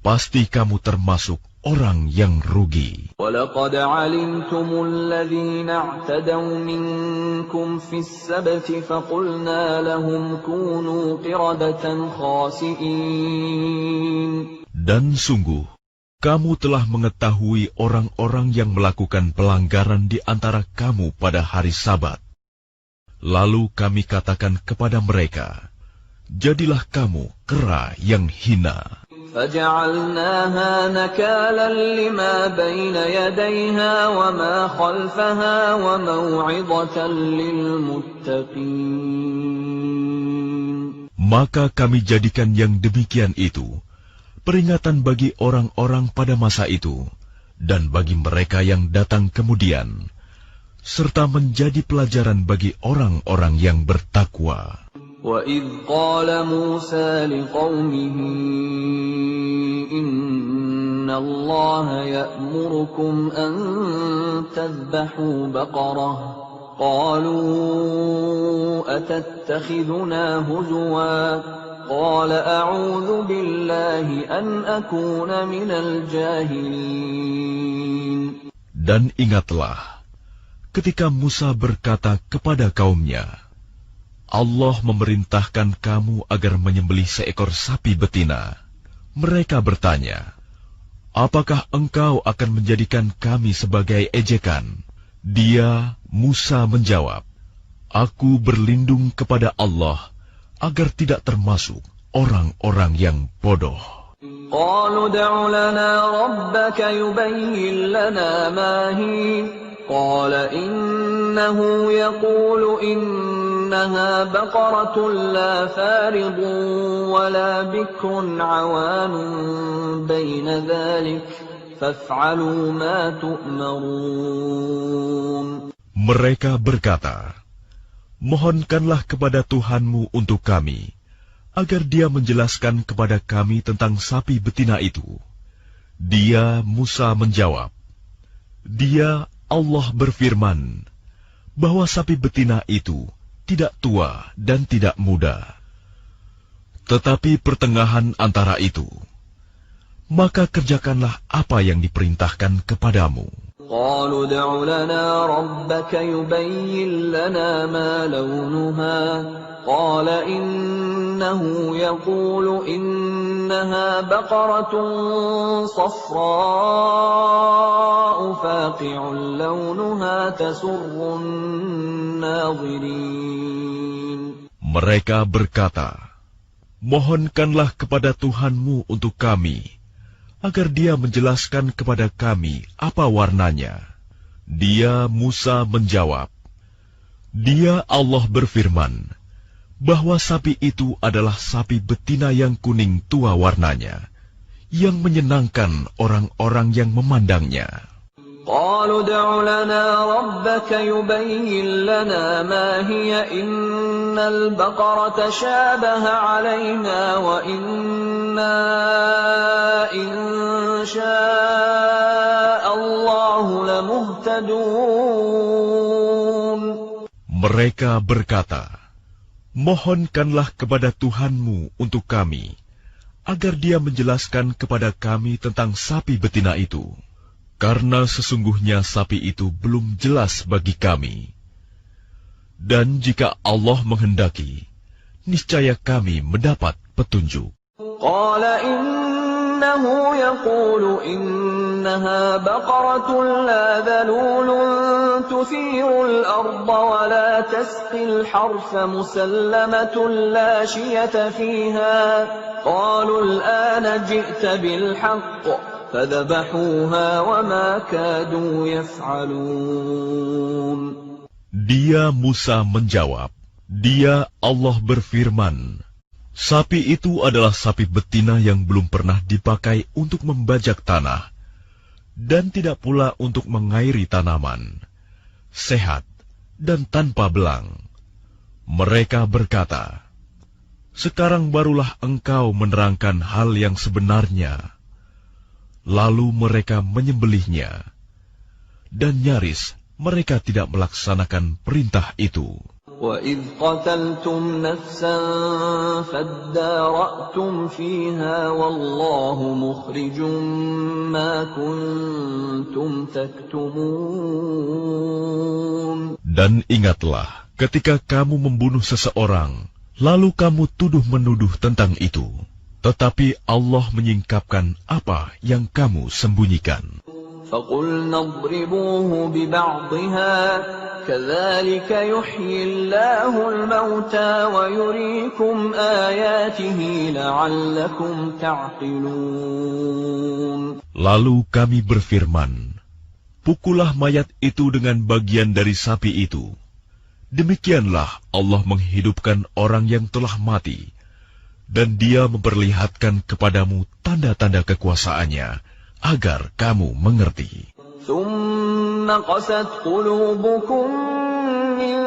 pasti kamu termasuk orang yang rugi. وَلَقَدْ عَلِمْتُمُ الَّذِينَ اعْتَدَوْا مِنكُمْ فِي السَّبْتِ فَقُلْنَا لَهُمْ كُونُوا قِرَدَةً خَاسِئِينَ. Dan sungguh, kamu telah mengetahui orang-orang yang melakukan pelanggaran di antara kamu pada hari Sabat. Lalu kami katakan kepada mereka, jadilah kamu kera yang hina. فَجَعَلْنَاهَا نَكَالًا لِمَا بَيْنَ يَدَيْهَا وَمَا خَلْفَهَا وَمَوْعِظَةً لِلْمُتَّقِينَ. Maka kami jadikan yang demikian itu peringatan bagi orang-orang pada masa itu, dan bagi mereka yang datang kemudian, serta menjadi pelajaran bagi orang-orang yang bertakwa. وَإِذْ قَالَ مُوسَى لِقَوْمِهِ إِنَّ اللَّهَ يَأْمُرُكُمْ أَن تَذْبَحُوا بَقَرَةً قَالُوا أَتَتَّخِذُنَا هُزُوًا قَالَ أَعُوذُ بِاللَّهِ أَنْ أَكُونَ مِنَ الْجَاهِلِينَ. Dan ingatlah, ketika Musa berkata kepada kaumnya, Allah memerintahkan kamu agar menyembelih seekor sapi betina. Mereka bertanya, apakah engkau akan menjadikan kami sebagai ejekan? Dia, Musa, menjawab, aku berlindung kepada Allah agar tidak termasuk orang-orang yang bodoh. قَالُوا ادْعُ لَنَا رَبَّكَ يُبَيِّن لَّنَا مَا هِيَ قَالَ إِنَّهُ يَقُولُ إِنَّهَا بَقَرَةٌ لَّا فَارِضٌ وَلَا بِكْرٌ عَوَانٌ بَيْنَ ذَلِكَ فَافْعَلُوا مَا تُؤْمَرُونَ. Mereka berkata, mohonkanlah kepada Tuhanmu untuk kami, agar Dia menjelaskan kepada kami tentang sapi betina itu. Dia, Musa, menjawab, Dia, Allah berfirman, bahwa sapi betina itu tidak tua dan tidak muda, tetapi pertengahan antara itu. Maka kerjakanlah apa yang diperintahkan kepadamu. قَالُوا ادْعُ لَنَا رَبَّكَ يُبَيِّن لَّنَا مَا لَوْنُهَا قَالَ إِنَّهُ يَقُولُ إِنَّهَا بَقَرَةٌ صَفْرَاءُ فَاقِعٌ لَّوْنُهَا تَسُرُّ النَّاظِرِينَ. Mereka berkata, mohonkanlah kepada Tuhanmu untuk kami agar dia menjelaskan kepada kami apa warnanya. Dia, Musa, menjawab, Dia Allah berfirman, bahwa sapi itu adalah sapi betina yang kuning tua warnanya, yang menyenangkan orang-orang yang memandangnya. قالوا ادع لنا ربك يبين لنا ما هي إن البقرة تشابه علينا وإنا إن شاء الله لمهتدون. Mereka berkata, mohonkanlah kepada Tuhanmu untuk kami, agar dia menjelaskan kepada kami tentang sapi betina itu. Karena sesungguhnya sapi itu belum jelas bagi kami. Dan jika Allah menghendaki, niscaya kami mendapat petunjuk. Qala innahu yaqulu innaha baqaratun la dhalulun tuthirul arda wa la tasqil harfa musallamatun la shiyata fiha. Qalu al-ana ji'ta bil haqq. فذبحوها وما كادوا يفعلون. Dia Musa menjawab, Dia Allah berfirman, sapi itu adalah sapi betina yang belum pernah dipakai untuk membajak tanah, dan tidak pula untuk mengairi tanaman, sehat dan tanpa belang. Mereka berkata, sekarang barulah engkau menerangkan hal yang sebenarnya. Lalu mereka menyembelihnya, dan nyaris mereka tidak melaksanakan perintah itu. وَإِذْ قَتَلْتُمْ نَفْسًا فَادَّارَأْتُمْ فِيهَا وَاللَّهُ مُخْرِجٌ مَا كُنْتُمْ تَكْتُمُونَ. Dan ingatlah ketika kamu membunuh seseorang, lalu kamu tuduh-menuduh tentang itu. Tetapi Allah menyingkapkan apa yang kamu sembunyikan. فَقُلْنَا اضْرِبُوهُ بِبَعْضِهَا كَذَلِكَ يُحْيِي اللَّهُ الْمَوْتَى وَيُرِيكُمْ آيَاتِهِ لَعَلَّكُمْ تَعْقِلُونَ. Lalu kami berfirman, pukullah mayat itu dengan bagian dari sapi itu. Demikianlah Allah menghidupkan orang yang telah mati, dan Dia memperlihatkan kepadamu tanda-tanda kekuasaannya, agar kamu mengerti. ثُمَّ قَسَتْ قُلُوبُكُمْ مِنْ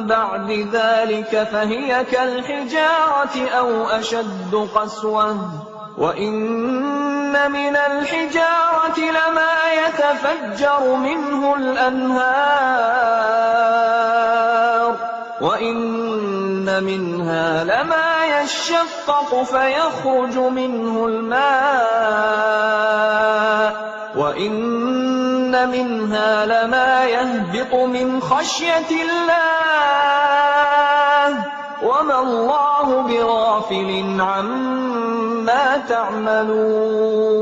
بَعْدِ ذَلِكَ فَهِيَ كَالْحِجَارَةِ أَوْ أَشَدُّ قَسْوَةً وَإِنَّ مِنَ الْحِجَارَةِ لَمَا يَتَفَجَّرُ مِنْهُ الْأَنْهَارُ وَإِنَّ مِنْهَا لَمَا يَشَّقَّقُ فَيَخْرُجُ مِنْهُ الْمَاءُ وَإِنَّ مِنْهَا لَمَا يَهْبِطُ مِنْ خَشْيَةِ اللَّهِ وَمَا اللَّهُ بِغَافِلٍ عَمَّا تَعْمَلُونَ.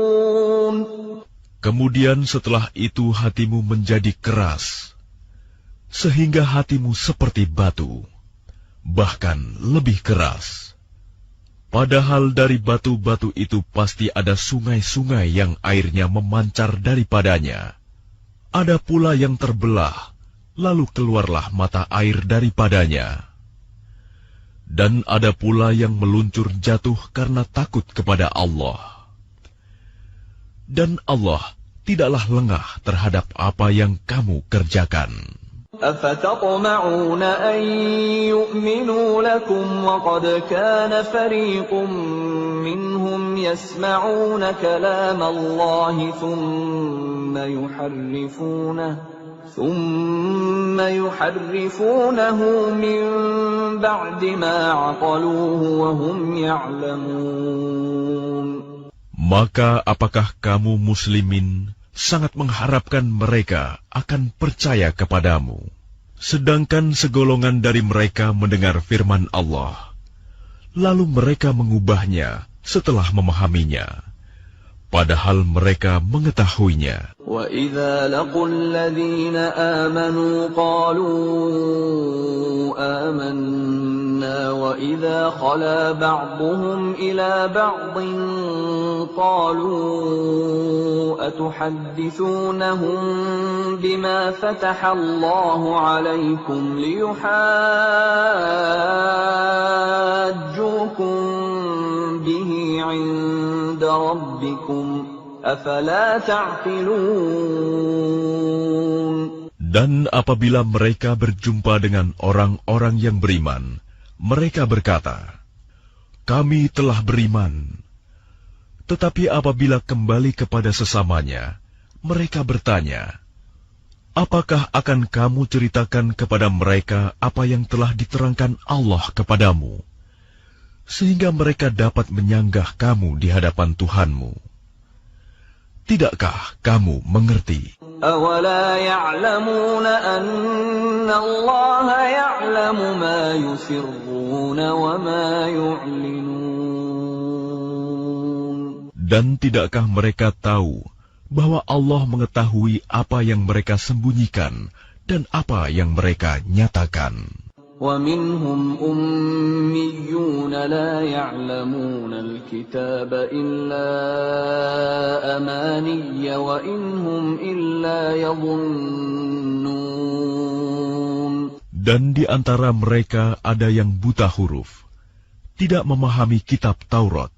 Kemudian setelah itu hatimu menjadi keras, sehingga hatimu seperti batu, bahkan lebih keras. Padahal dari batu-batu itu pasti ada sungai-sungai yang airnya memancar daripadanya. Ada pula yang terbelah, lalu keluarlah mata air daripadanya. Dan ada pula yang meluncur jatuh karena takut kepada Allah. Dan Allah tidaklah lengah terhadap apa yang kamu kerjakan. أَفَتَطْمَعُونَ أَن يُؤْمِنُوا لَكُمْ وَقَدْ كَانَ فَرِيقٌ مِّنْهُمْ يَسْمَعُونَ كَلَامَ اللَّهِ ثُمَّ يُحَرِّفُونَهُ مِنْ بَعْدِ مَا عَقَلُوهُ وَهُمْ يَعْلَمُونَ. Maka apakah kamu muslimin sangat mengharapkan mereka akan percaya kepadamu, sedangkan segolongan dari mereka mendengar firman Allah, lalu mereka mengubahnya setelah memahaminya, padahal mereka mengetahuinya. وَإِذَا لَقُوا الَّذِينَ آمَنُوا قَالُوا آمَنَّا وَإِذَا خَلَا بَعْضُهُمْ إِلَى بَعْضٍ قَالُوا أَتُحَدِّثُونَهُم بِمَا فَتَحَ اللَّهُ عَلَيْكُمْ لِيُحَاجُّوكُم بِهِ عِندَ رَبِّكُمْ أَفَلَا تَعْقِلُونَ. Dan apabila mereka berjumpa dengan orang-orang yang beriman, mereka berkata, "Kami telah beriman." Tetapi apabila kembali kepada sesamanya, mereka bertanya, "Apakah akan kamu ceritakan kepada mereka apa yang telah diterangkan Allah kepadamu, sehingga mereka dapat menyanggah kamu di hadapan Tuhanmu? Tidakkah kamu mengerti?" أَوَلَا يَعْلَمُونَ أَنَّ اللَّهَ يَعْلَمُ مَا يُسِرُّونَ وَمَا يُعْلِنُونَ. Dan tidakkah mereka tahu bahwa Allah mengetahui apa yang mereka sembunyikan dan apa yang mereka nyatakan? وَمِنْهُمْ أُمِّيُّونَ لَا يَعْلَمُونَ الْكِتَابَ إِلَّا أَمَانِيَّ وَإِنْ هُمْ إِلَّا يَظُنُّونَ. Dan di antara mereka ada yang buta huruf, tidak memahami kitab Taurat,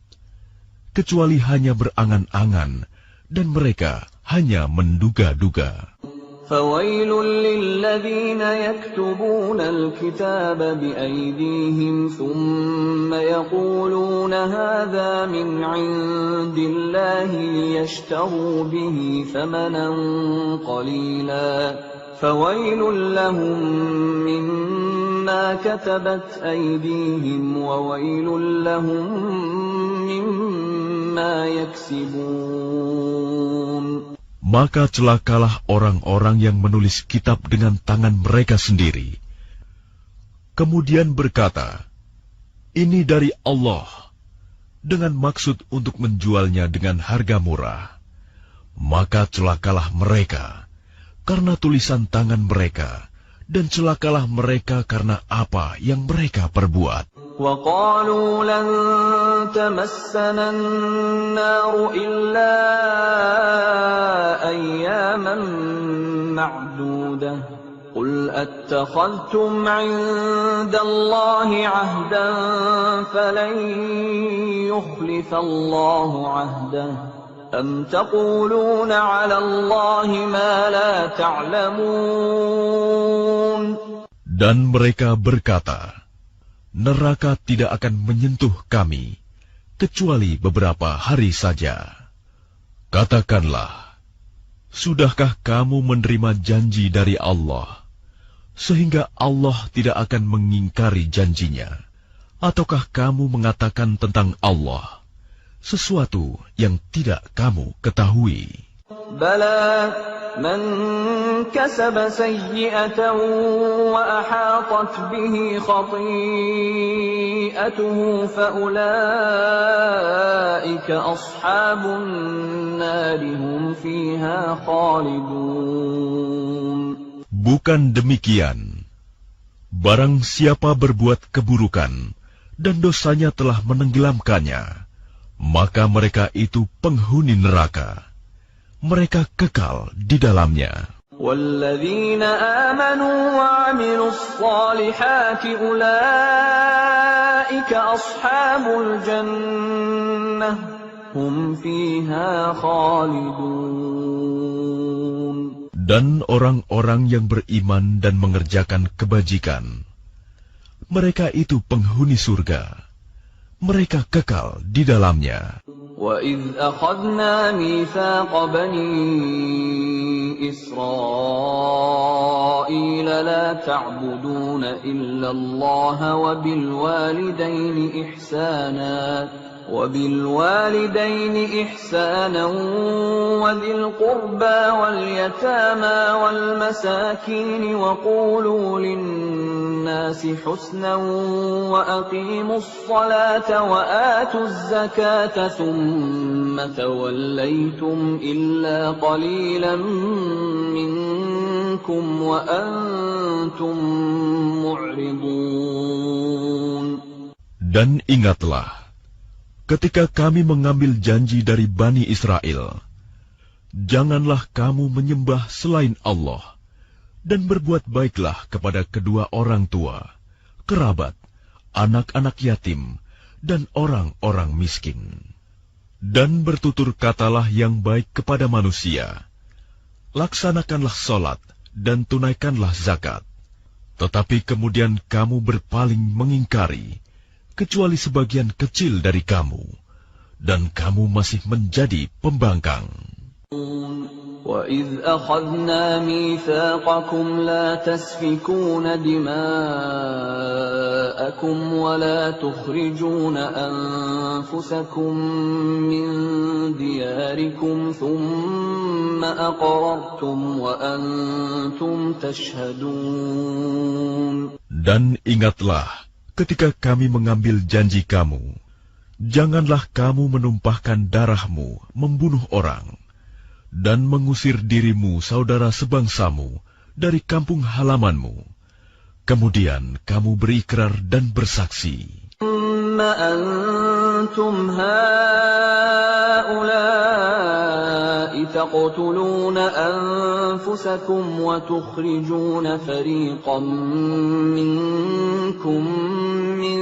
kecuali hanya berangan-angan, dan mereka hanya menduga-duga. فَوَيْلٌ لِّلَّذِينَ يَكْتُبُونَ الْكِتَابَ بِأَيْدِيهِمْ ثُمَّ يَقُولُونَ هَٰذَا مِنْ عِندِ اللَّهِ لِيَشْتَرُوا بِهِ ثَمَنًا قَلِيلًا فَوَيْلٌ لَّهُم مِّمَّا كَتَبَتْ أَيْدِيهِمْ وَوَيْلٌ لَّهُم مِّمَّا يَكْسِبُونَ. Maka celakalah orang-orang yang menulis kitab dengan tangan mereka sendiri, kemudian berkata, "Ini dari Allah," dengan maksud untuk menjualnya dengan harga murah. Maka celakalah mereka karena tulisan tangan mereka, dan celakalah mereka karena apa yang mereka perbuat. وَقَالُوا لَن تَمَسَّنَا النَّارُ إِلَّا أَيَّامًا مَّعْدُودَةً قُلْ أَتَّخَذْتُمْ عِندَ اللَّهِ عَهْدًا فَلَن يُخْلِفَ اللَّهُ عَهْدَهُ أَمْ تَقُولُونَ عَلَى اللَّهِ مَا لَا تَعْلَمُونَ. Dan mereka berkata, "Neraka tidak akan menyentuh kami, kecuali beberapa hari saja." Katakanlah, sudahkah kamu menerima janji dari Allah, sehingga Allah tidak akan mengingkari janjinya? Ataukah kamu mengatakan tentang Allah sesuatu yang tidak kamu ketahui? Bala man kasaba sayyi'atan wa ahatat bihi khati'atuhu fa ulaika ashabun nari hum fiha khalidun. Bukan demikian. Barang siapa berbuat keburukan dan dosanya telah menenggelamkannya, maka mereka itu penghuni neraka. Mereka kekal di dalamnya. وَالَّذِينَ آمَنُوا وَعَمِلُوا الصَّالِحَاتِ أُولَئِكَ أَصْحَابُ الْجَنَّةِ هُمْ فِيهَا خَالِدُونَ. Dan orang-orang yang beriman dan mengerjakan kebajikan, mereka itu penghuni surga. Mereka kekal di dalamnya. وَإِذْ أَخَذْنَا مِيثَاقَ بَنِي إِسْرَائِيلَ لَا تَعْبُدُونَ إِلَّا اللَّهَ وَبِالْوَالِدَيْنِ إِحْسَانًا وبالوالدين إحسانا وذي القربى واليتامى والمساكين وقولوا للناس حسنا وأقيموا الصلاة وآتوا الزكاة ثم توليتم إلا قليلا منكم وأنتم معرضون. Dan ingatlah, ketika kami mengambil janji dari Bani Israel, janganlah kamu menyembah selain Allah, dan berbuat baiklah kepada kedua orang tua, kerabat, anak-anak yatim, dan orang-orang miskin. Dan bertutur katalah yang baik kepada manusia. Laksanakanlah sholat dan tunaikanlah zakat. Tetapi kemudian kamu berpaling mengingkari, kecuali sebagian kecil dari kamu, dan kamu masih menjadi pembangkang. وَإِذْ أَخَذْنَا مِيثَاقَكُمْ لَا تَسْفِكُونَ دِمَاءَكُمْ وَلَا تُخْرِجُونَ أَنفُسَكُمْ مِنْ دِيَارِكُمْ ثُمَّ أَقْرَرْتُمْ وَأَنْتُمْ تَشْهَدُونَ. Dan ingatlah, ketika kami mengambil janji kamu, janganlah kamu menumpahkan darahmu, membunuh orang, dan mengusir dirimu saudara sebangsamu dari kampung halamanmu. Kemudian kamu berikrar dan bersaksi. أنتم هؤلاء تقتلون أنفسكم وتخرجون فريقا منكم من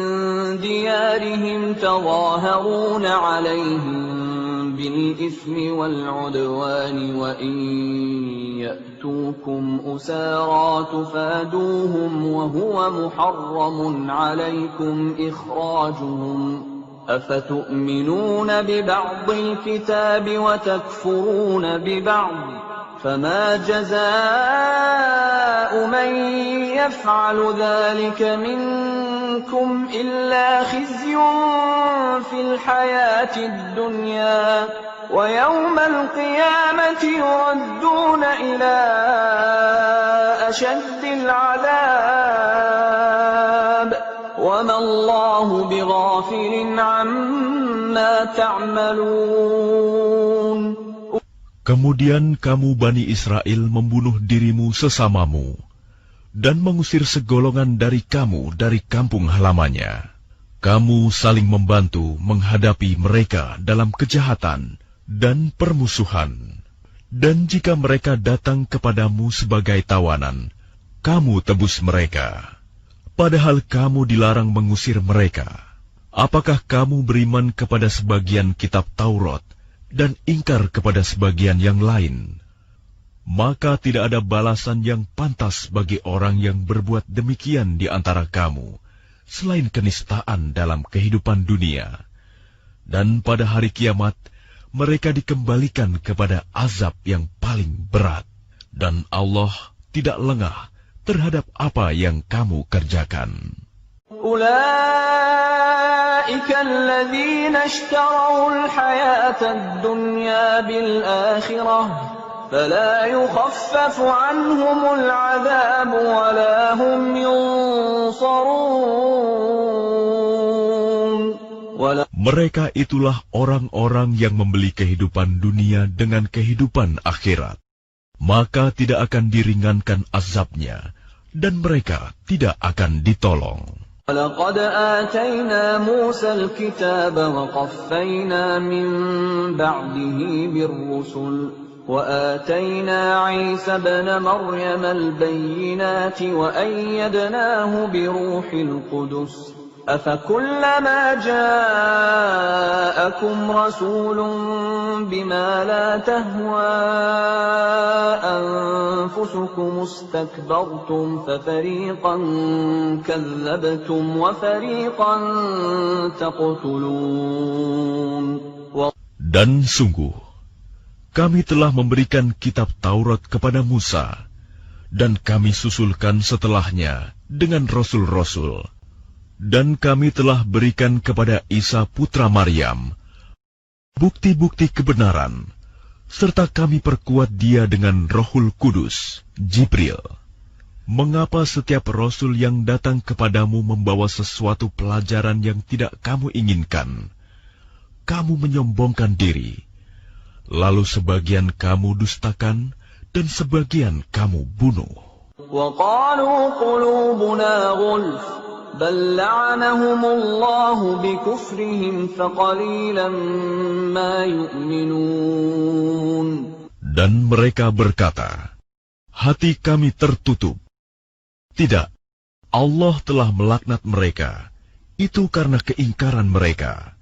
ديارهم تظاهرون عليهم بالإثم والعدوان وإن يأتوكم أسارى تفادوهم وهو محرم عليكم إخراجهم أفتؤمنون ببعض الكتاب وتكفرون ببعض فما جزاء من يفعل ذلك منكم إلا خزي في الحياة الدنيا ويوم القيامة يردون إلى أشد العذاب وما الله بغافل عما تعملون. Kemudian kamu Bani Israel membunuh dirimu sesamamu dan mengusir segolongan dari kamu dari kampung halamannya. Kamu saling membantu menghadapi mereka dalam kejahatan dan permusuhan. Dan jika mereka datang kepadamu sebagai tawanan, kamu tebus mereka. Padahal kamu dilarang mengusir mereka. Apakah kamu beriman kepada sebagian kitab Taurat dan ingkar kepada sebagian yang lain? Maka tidak ada balasan yang pantas bagi orang yang berbuat demikian di antara kamu, selain kenistaan dalam kehidupan dunia. Dan pada hari kiamat, mereka dikembalikan kepada azab yang paling berat. Dan Allah tidak lengah terhadap apa yang kamu kerjakan. أولئك الذين اشتروا الحياة الدنيا بالآخرة فلا يخفف عنهم العذاب ولا هم ينصرون. Mereka itulah orang-orang yang membeli kehidupan dunia dengan kehidupan akhirat. Maka tidak akan diringankan azabnya, dan mereka tidak akan ditolong. وَلَقَدْ آتَيْنَا مُوسَى الْكِتَابَ وَقَفَّيْنَا مِنْ بَعْدِهِ بِالرُّسُلِ وَآتَيْنَا عِيسَى ابْنَ مَرْيَمَ الْبَيِّنَاتِ وَأَيَّدْنَاهُ بِرُوحِ الْقُدُسِ أَفَكُلَّمَا جَاءَكُمْ رَسُولٌ بِمَا لَا تَهْوَى أَنفُسُكُمُ اسْتَكْبَرْتُمْ فَفَرِيقًا كَذَّبْتُمْ وَفَرِيقًا تَقْتُلُونَ. Dan sungguh, kami telah memberikan kitab Taurat kepada Musa, dan kami susulkan setelahnya dengan rasul-rasul. Dan kami telah berikan kepada Isa putra Maryam bukti-bukti kebenaran, serta kami perkuat dia dengan Rohul Kudus, Jibril. Mengapa setiap rasul yang datang kepadamu membawa sesuatu pelajaran yang tidak kamu inginkan, kamu menyombongkan diri, lalu sebagian kamu dustakan dan sebagian kamu bunuh? وَقَالُوا قُلُوبُنَا غُلْفٌ بَلْ لَعَنَهُمُ اللَّهُ بِكُفْرِهِمْ فَقَلِيلًا مَا يُؤْمِنُونَ. Dan mereka berkata, hati kami tertutup. Tidak, Allah telah melaknat mereka, itu karena keingkaran mereka.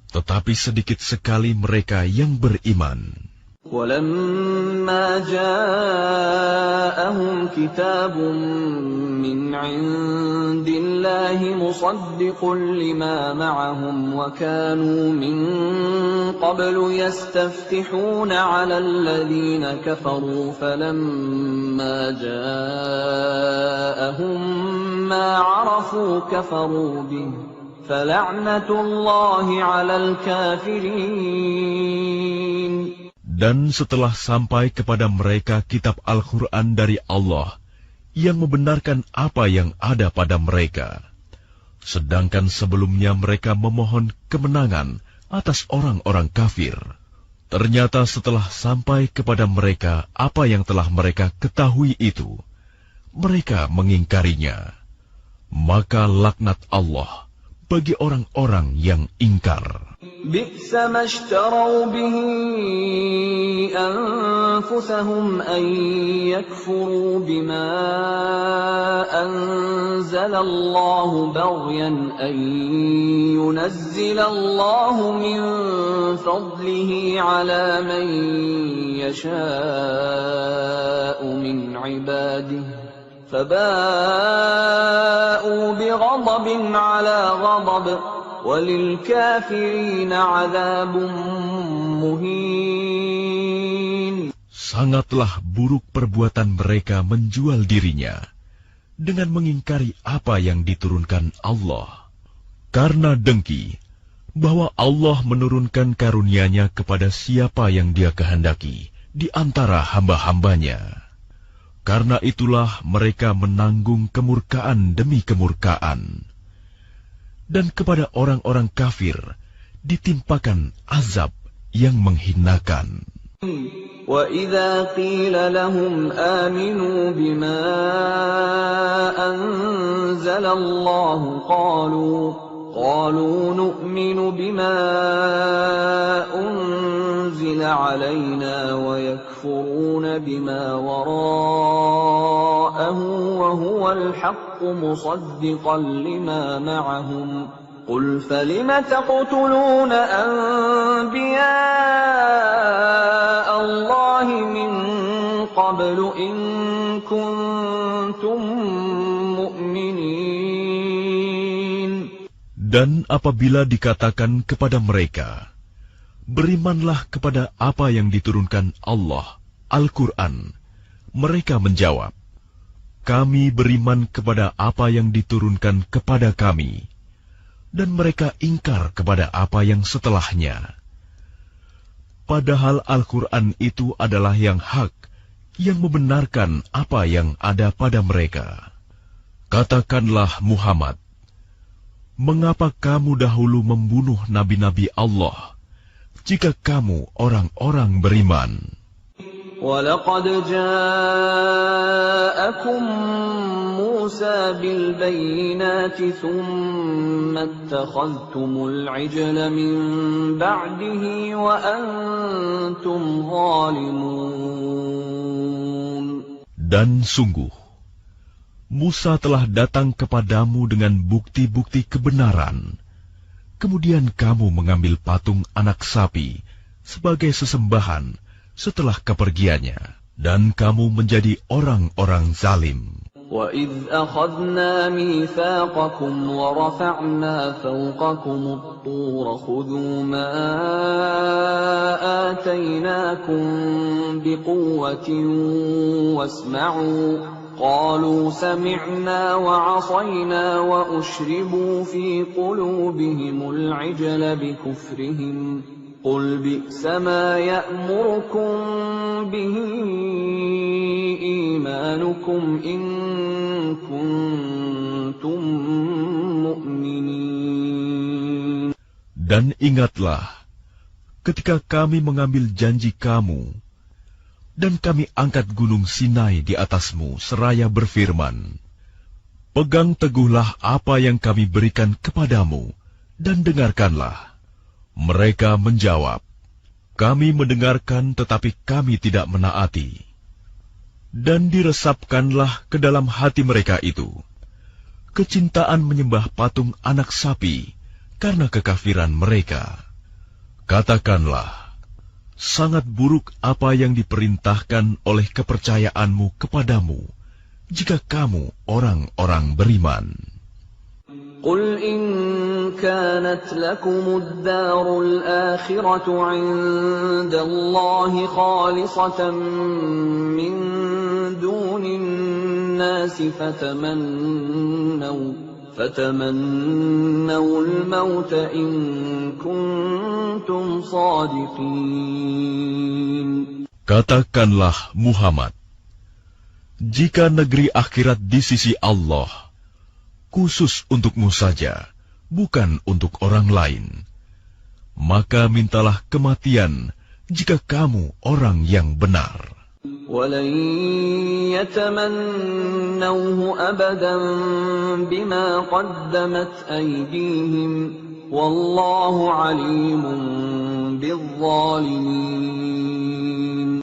Tetapi sedikit sekali mereka yang beriman. وَلَمَّا جَاءَهُمْ كِتَابٌ مِّنْ عِندِ اللَّهِ مُصَدِّقٌ لِّمَا مَعَهُمْ وَكَانُوا مِن قَبْلُ يَسْتَفْتِحُونَ عَلَى الَّذِينَ كَفَرُوا فَلَمَّا جَاءَهُم مَّا عَرَفُوا كَفَرُوا بِهِ فَلَعْنَةُ اللَّهِ عَلَى الْكَافِرِينَ. Dan setelah sampai kepada mereka kitab Al-Quran dari Allah yang membenarkan apa yang ada pada mereka, sedangkan sebelumnya mereka memohon kemenangan atas orang-orang kafir, ternyata setelah sampai kepada mereka apa yang telah mereka ketahui itu, mereka mengingkarinya. Maka laknat Allah bagi orang-orang yang ingkar. بئس ما اشتروا به أنفسهم أن يكفروا بما أنزل الله بغيا أن ينزل الله من فضله على من يشاء من عباده فباءوا بغضب على غضب وَلِلْكَافِرِينَ عَذَابٌ مُهِينٌ. Sangatlah buruk perbuatan mereka menjual dirinya dengan mengingkari apa yang diturunkan Allah, karena dengki bahwa Allah menurunkan karunia-Nya kepada siapa yang Dia kehendaki di antara hamba-hambanya. Karena itulah mereka menanggung kemurkaan demi kemurkaan. Dan kepada orang-orang kafir ditimpakan azab yang menghinakan. وَإِذَا قِيلَ لَهُمْ آمِنُوا بِمَا أَنزَلَ اللَّهُ قَالُوا نُؤْمِنُ بِمَا أُنزِلَ عَلَيْنَا وَيَكْفُرُونَ بِمَا وَرَاءَهُ وَهُوَ الْحَقُّ مُصَدِّقًا لِمَا مَعَهُمْ قُلْ فَلِمَ تَقْتُلُونَ أَنبِيَاءَ اللَّهِ مِن قَبْلُ إِن كُنتُم مُّؤْمِنِينَ. Dan apabila dikatakan kepada mereka, berimanlah kepada apa yang diturunkan Allah, Al-Quran, mereka menjawab, kami beriman kepada apa yang diturunkan kepada kami, dan mereka ingkar kepada apa yang setelahnya. Padahal Al-Quran itu adalah yang hak, yang membenarkan apa yang ada pada mereka. Katakanlah Muhammad, mengapa kamu dahulu membunuh nabi-nabi Allah, jika kamu orang-orang beriman? وَلَقَدْ جَاءَكُم مُّوسَىٰ بِالْبَيِّنَاتِ ثُمَّ اتَّخَذْتُمُ الْعِجْلَ مِن بَعْدِهِ وَأَنتُمْ ظَالِمُونَ. Dan sungguh, Musa telah datang kepadamu dengan bukti-bukti kebenaran. Kemudian kamu mengambil patung anak sapi sebagai sesembahan setelah kepergiannya, dan kamu menjadi orang-orang zalim. وَإِذْ أَخَذْنَا مِيثَاقَكُمْ وَرَفَعْنَا فَوْقَكُمُ الطُّورَ خُذُوا مَا آتَيْنَاكُمْ بِقُوَّةٍ وَاسْمَعُوا قالوا سمعنا وعصينا وأشربوا في قلوبهم العجل بكفرهم قل بئس ما يأمركم به إيمانكم إن كنتم مؤمنين. Dan ingatlah, ketika kami mengambil janji kamu, dan kami angkat gunung Sinai di atasmu seraya berfirman, pegang teguhlah apa yang kami berikan kepadamu, dan dengarkanlah. Mereka menjawab, kami mendengarkan tetapi kami tidak menaati. Dan diresapkanlah ke dalam hati mereka itu kecintaan menyembah patung anak sapi karena kekafiran mereka. Katakanlah, sangat buruk apa yang diperintahkan oleh kepercayaanmu kepadamu, jika kamu orang-orang beriman. قل إن كانت لكم الدار الآخرة عند الله خالصة من دون الناس فتمنوا الموت إن كنتم صادقين. Katakanlah Muhammad, jika negeri akhirat di sisi Allah khusus untukmu saja, bukan untuk orang lain, maka mintalah kematian jika kamu orang yang benar. وَلَنْ يَتَمَنَّوْهُ أَبَدًا بِمَا قَدَّمَتْ أَيْدِيهِمْ وَاللَّهُ عَلِيمٌ بِالظَّالِمِينَ.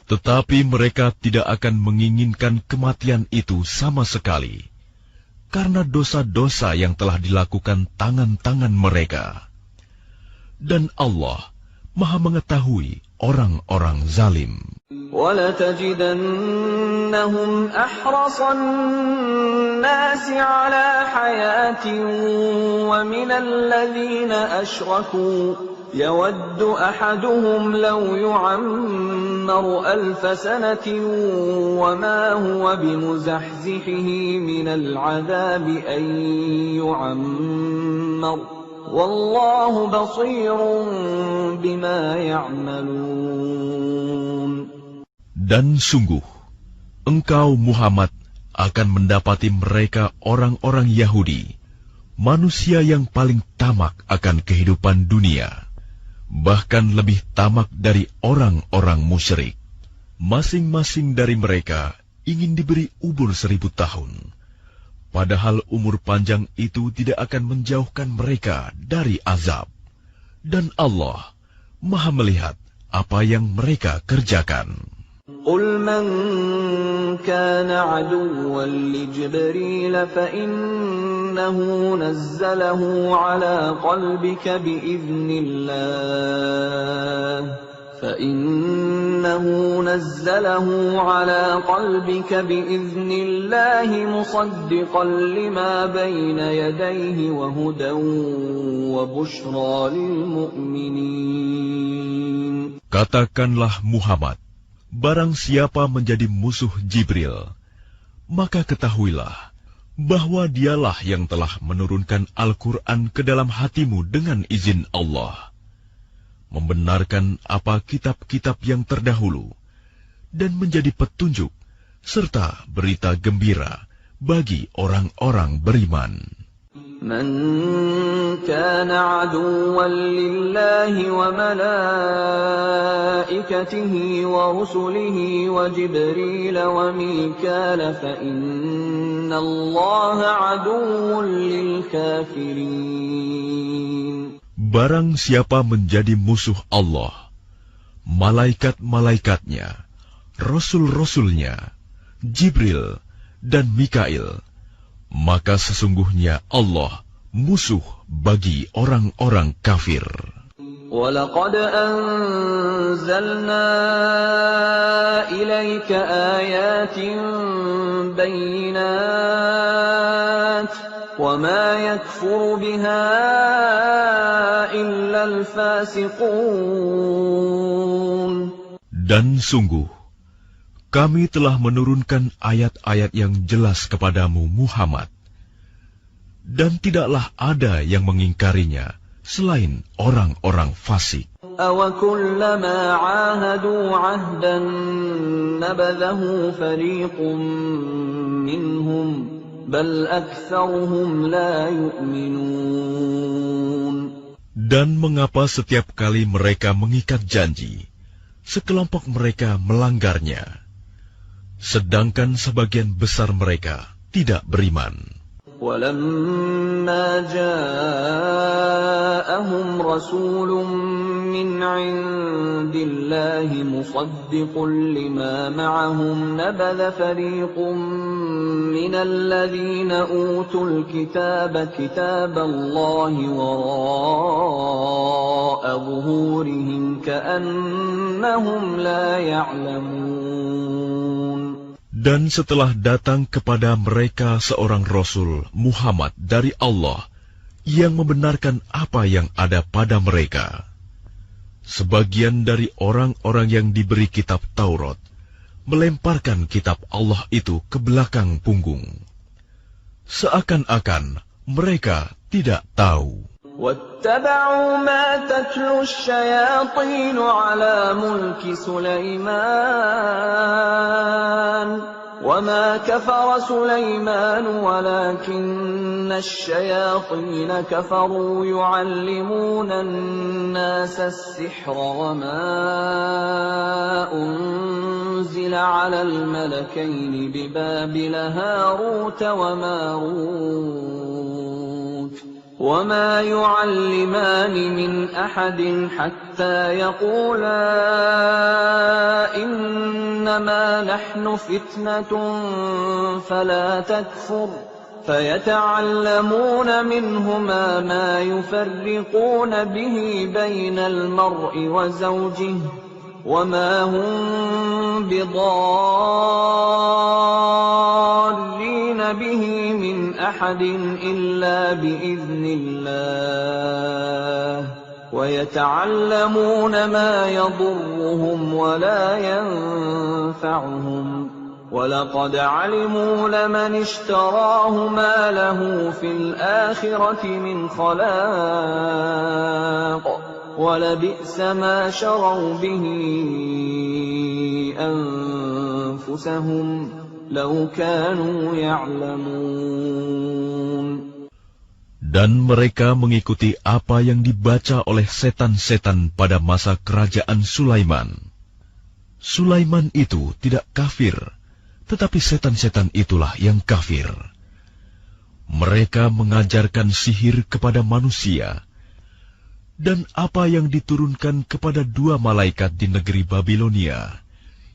Tetapi mereka tidak akan menginginkan kematian itu sama sekali, karena dosa-dosa yang telah dilakukan tangan-tangan mereka. Dan Allah Maha mengetahui orang-orang zalim. وَلَتَجِدَنَّهُمْ أَحْرَصَ النَّاسِ عَلَى حَيَاةٍ وَمِنَ الَّذِينَ أَشْرَكُوا يَوَدُّ أَحَدُهُمْ لَوْ يُعَمَّرُ 1000 سَنَةٍ وَمَا هُوَ بِمُزَحْزِحِهِ مِنَ الْعَذَابِ أَن يُعَمَّرَ وَاللَّهُ بَصِيرٌ بِمَا يَعْمَلُونَ. Dan sungguh, engkau Muhammad akan mendapati mereka orang-orang Yahudi, manusia yang paling tamak akan kehidupan dunia, bahkan lebih tamak dari orang-orang musyrik. Masing-masing dari mereka ingin diberi umur 1000 tahun, padahal umur panjang itu tidak akan menjauhkan mereka dari azab. Dan Allah Maha melihat apa yang mereka kerjakan. قُلْ مَنْ كَانَ عَدُوًّا لِجِبْرِيلَ فَإِنَّهُ نَزَّلَهُ عَلَى قَلْبِكَ بِإِذْنِ اللَّهِ مُصَدِّقًا لِمَا بَيْنَ يَدَيْهِ وَهُدًى وَبُشْرَى لِلْمُؤْمِنِينَ. Katakanlah Muhammad, barang siapa menjadi musuh Jibril, maka ketahuilah bahwa dialah yang telah menurunkan Al-Quran ke dalam hatimu dengan izin Allah, membenarkan apa kitab-kitab yang terdahulu, dan menjadi petunjuk serta berita gembira bagi orang-orang beriman. من كان عدوا لله وملائكته ورسله وجبريل وميكال فإن الله عدو للكافرين. Barang siapa menjadi musuh Allah, malaikat-malaikatnya, rasul-rasulnya, Jibril dan Mikail, maka sesungguhnya Allah musuh bagi orang-orang kafir. وَلَقَدْ أَنزَلْنَا إِلَيْكَ آيَاتٍ بَيِّنَاتٍ وَمَا يَكْفُرُ بِهَا إِلَّا الْفَاسِقُونَ. Dan sungguh, Kami telah menurunkan ayat-ayat yang jelas kepadamu, Muhammad, dan tidaklah ada yang mengingkarinya selain orang-orang fasik. أَوَكُلَّمَا عَاهَدُوا عَهْدًا نَبَذَهُ فَرِيقٌ مِّنْهُمْ بَلْ أَكْثَرُهُمْ لَا يُؤْمِنُونَ. Dan mengapa setiap kali mereka mengikat janji, sekelompok mereka melanggarnya, sedangkan sebagian besar mereka tidak beriman. وَلَمَّا جَاءَهُمْ رَسُولٌ مِّنْ عِندِ اللَّهِ مُصَدِّقٌ لِّمَا مَعَهُمْ نَبَذَ فَرِيقٌ مِّنَ الَّذِينَ أُوتُوا الْكِتَابَ كِتَابَ اللَّهِ وَرَاءَ ظُهُورِهِمْ كَأَنَّهُمْ لَا يَعْلَمُونَ. Dan setelah datang kepada mereka seorang Rasul Muhammad dari Allah yang membenarkan apa yang ada pada mereka, sebagian dari orang-orang yang diberi kitab Taurat melemparkan kitab Allah itu ke belakang punggung, seakan-akan mereka tidak tahu. وَاتَّبَعُوا مَا تَتْلُو الشَّيَاطِينُ عَلَى مُلْكِ سُلَيْمَانَ وَمَا كَفَرَ سُلَيْمَانُ وَلَكِنَّ الشَّيَاطِينَ كَفَرُوا يُعَلِّمُونَ النَّاسَ السِّحْرَ وَمَا أُنزِلَ عَلَى الْمَلَكَيْنِ بِبَابِلَ هَارُوتَ وَمَارُوتَ وَمَا يُعَلِّمَانِ مِنْ أَحَدٍ حَتَّى يَقُولَا إِنَّمَا نَحْنُ فِتْنَةٌ فَلَا تَكْفُرْ فَيَتَعَلَّمُونَ مِنْهُمَا مَا يُفَرِّقُونَ بِهِ بَيْنَ الْمَرْءِ وَزَوْجِهِ وَمَا هُمْ بِضَارِّينَ بِهِ مِنْ أَحَدٍ إِلَّا بِإِذْنِ اللَّهِ وَيَتَعَلَّمُونَ مَا يَضُرُّهُمْ وَلَا يَنفَعُهُمْ وَلَقَدْ عَلِمُوا لَمَنِ اشْتَرَاهُ مَا لَهُ فِي الْآخِرَةِ مِنْ خَلَاقٍ وَلَبِئْسَ مَا شَرَوْا بِهِ أَنفُسَهُمْ لَوْ كَانُوا يَعْلَمُونَ. Dan mereka mengikuti apa yang dibaca oleh setan-setan pada masa kerajaan Sulaiman. Sulaiman itu tidak kafir, tetapi setan-setan itulah yang kafir. Mereka mengajarkan sihir kepada manusia, dan apa yang diturunkan kepada dua malaikat di negeri Babilonia,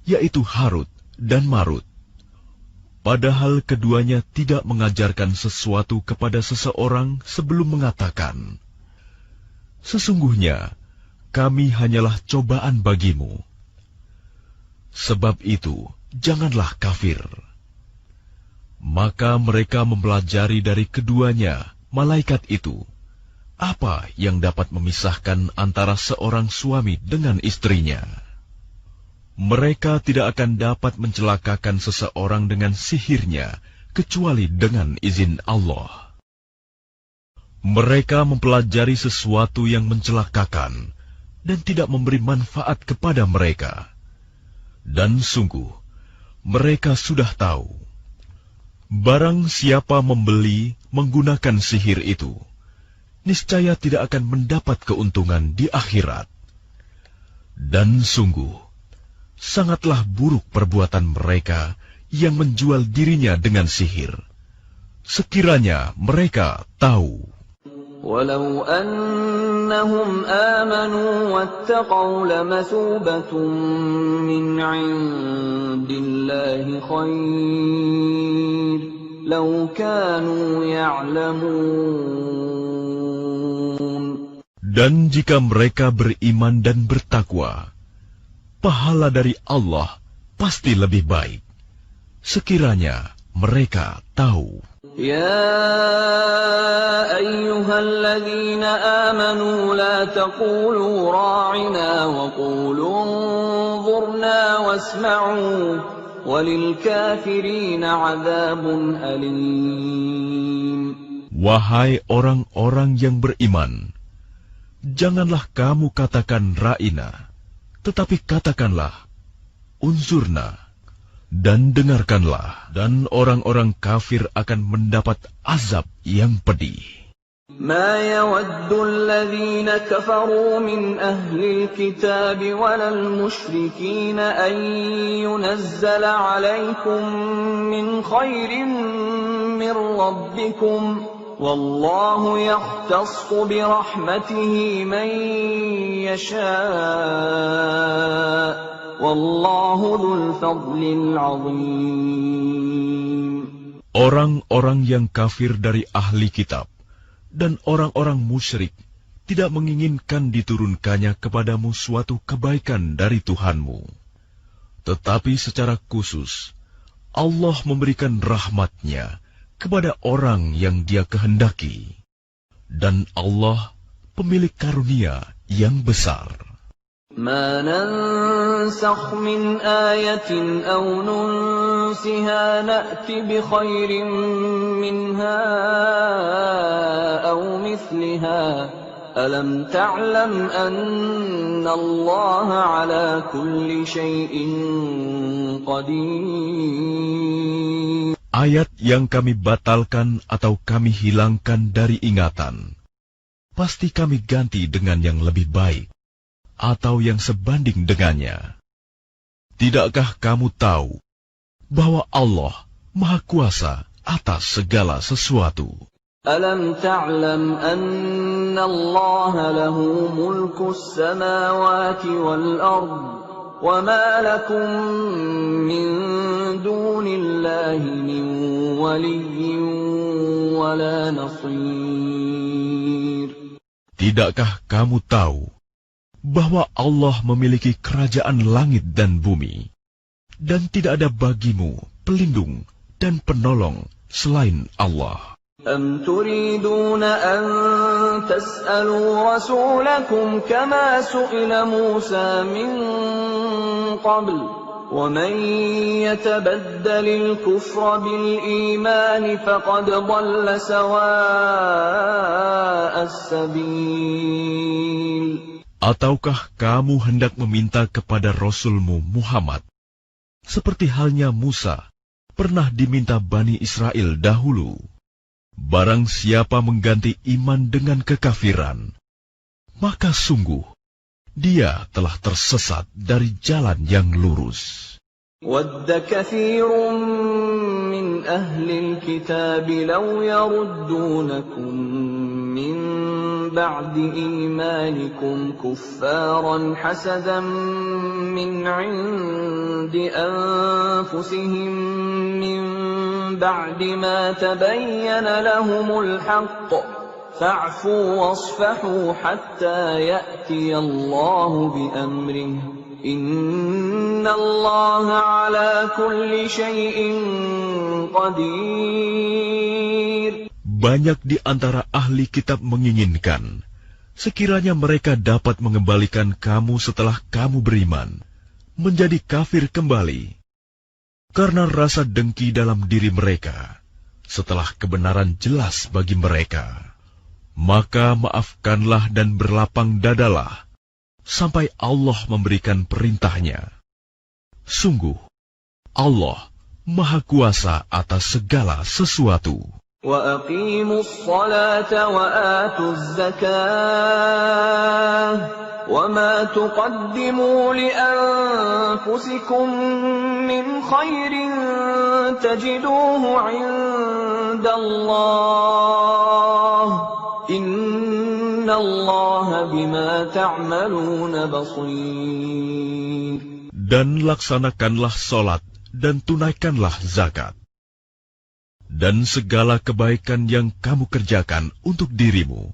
yaitu Harut dan Marut. Padahal keduanya tidak mengajarkan sesuatu kepada seseorang sebelum mengatakan, "Sesungguhnya kami hanyalah cobaan bagimu." Sebab itu, janganlah kafir. Maka mereka mempelajari dari keduanya, malaikat itu, apa yang dapat memisahkan antara seorang suami dengan istrinya. Mereka tidak akan dapat mencelakakan seseorang dengan sihirnya, kecuali dengan izin Allah. Mereka mempelajari sesuatu yang mencelakakan, dan tidak memberi manfaat kepada mereka. Dan sungguh, mereka sudah tahu, barang siapa membeli menggunakan sihir itu, niscaya tidak akan mendapat keuntungan di akhirat. Dan sungguh, sangatlah buruk perbuatan mereka yang menjual dirinya dengan sihir. Sekiranya mereka tahu. وَلَوْ أَنَّهُمْ آمَنُوا وَاتَّقَوْا لَمَثُوبَةٌ مِّنْ عِندِ اللَّهِ خَيْرٌ لَوْ كَانُوا يَعْلَمُونَ. Dan jika mereka beriman dan bertakwa, pahala dari Allah pasti lebih baik, sekiranya mereka tahu. يا أيها الذين آمنوا لا تقولوا راعنا وقولوا انظرنا واسمعوا وللكافرين عذاب أليم. Wahai orang-orang yang beriman, janganlah kamu katakan ra'ina, tetapi katakanlah unzurna, dan dengarkanlah, dan orang-orang kafir akan mendapat azab yang pedih. ما يود الذين كفروا من أهل الكتاب ولا المشركين أن ينزل عليكم من خير من ربكم والله يختص برحمته من يشاء والله ذو الفضل العظيم. Orang-orang yang kafir dari ahli kitab dan orang-orang musyrik tidak menginginkan diturunkannya kepadamu suatu kebaikan dari Tuhanmu. Tetapi secara khusus, Allah memberikan rahmat-Nya kepada orang yang Dia kehendaki. Dan Allah pemilik karunia yang besar. ما ننسخ من آية أو ننسها نأت بخير منها أو مثلها ألم تعلم أن الله على كل شيء قدير. Ayat yang kami batalkan atau kami hilangkan dari ingatan, pasti kami ganti dengan yang lebih baik atau yang sebanding dengannya. Tidakkah kamu tahu bahwa Allah Maha Kuasa atas segala sesuatu? Alam ta'lam anna Allah lahu mulku as-samawati wal-ard wa ma lakum min dunillahi min waliyyin wa la nasir. Tidakkah kamu tahu bahwa Allah memiliki kerajaan langit dan bumi, dan tidak ada bagimu pelindung dan penolong selain Allah? Am turiduna an tas'alu rasulakum kama su'ila Musa min qabl wa man yatabaddalil kufra bil iman faqad dhalla sawa'as sabil. Ataukah kamu hendak meminta kepada Rasulmu Muhammad, seperti halnya Musa pernah diminta Bani Israel dahulu? Barang siapa mengganti iman dengan kekafiran, maka sungguh dia telah tersesat dari jalan yang lurus. وَدَّ كَثِيرٌ مِّنْ أَهْلِ الْكِتَابِ لَوْ يَرُدُّونَكُم مِّن بَعْدِ إِيمَانِكُمْ كُفَّارًا حَسَدًا مِّنْ عِندِ أَنفُسِهِم مِّن بَعْدِ مَا تَبَيَّنَ لَهُمُ الْحَقُّ فَاعْفُوا وَاصْفَحُوا حَتَّى يَأْتِيَ اللَّهُ بِأَمْرِهِ إِنَّ اللَّهَ عَلَى كُلِّ شَيْءٍ قَدِيرٌ. Banyak di antara ahli kitab menginginkan, sekiranya mereka dapat mengembalikan kamu setelah kamu beriman, menjadi kafir kembali, karena rasa dengki dalam diri mereka, setelah kebenaran jelas bagi mereka. Maka maafkanlah dan berlapang dadalah, sampai Allah memberikan perintahnya. Sungguh, Allah Maha Kuasa atas segala sesuatu. وَأَقِيمُوا الصَّلَاةَ وَآتُوا الزَّكَاةَ وَمَا تُقَدِّمُوا لِأَنفُسِكُم مِّنْ خَيْرٍ تَجِدُوهُ عِندَ اللَّهِ إِنَّ اللَّهَ بِمَا تَعْمَلُونَ بَصِيرٌ. Dan laksanakanlah solat dan tunaikanlah zakat. Dan segala kebaikan yang kamu kerjakan untuk dirimu,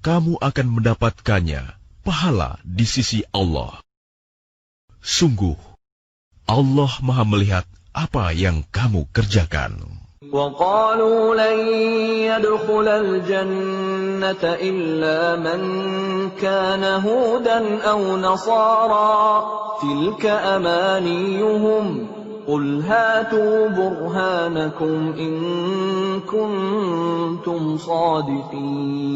kamu akan mendapatkannya pahala di sisi Allah. Sungguh, Allah Maha melihat apa yang kamu kerjakan. وقالوا لن يدخل الجنة إلا من كان هودا أو نصارى تلك أمانيهم قل هاتوا برهانكم إن كنتم صادقين.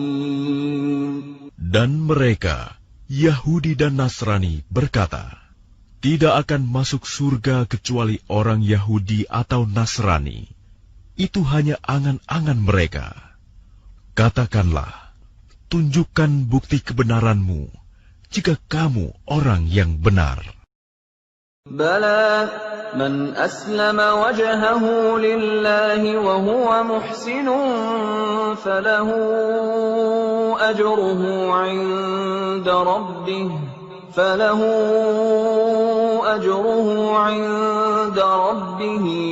Dan mereka, Yahudi dan Nasrani, berkata, tidak akan masuk surga kecuali orang Yahudi atau Nasrani. Itu hanya angan-angan mereka. Katakanlah, tunjukkan bukti kebenaranmu jika kamu orang yang benar. Bala man aslama wajhahu lillahi wa huwa muhsinun falahu ajruhu 'inda rabbih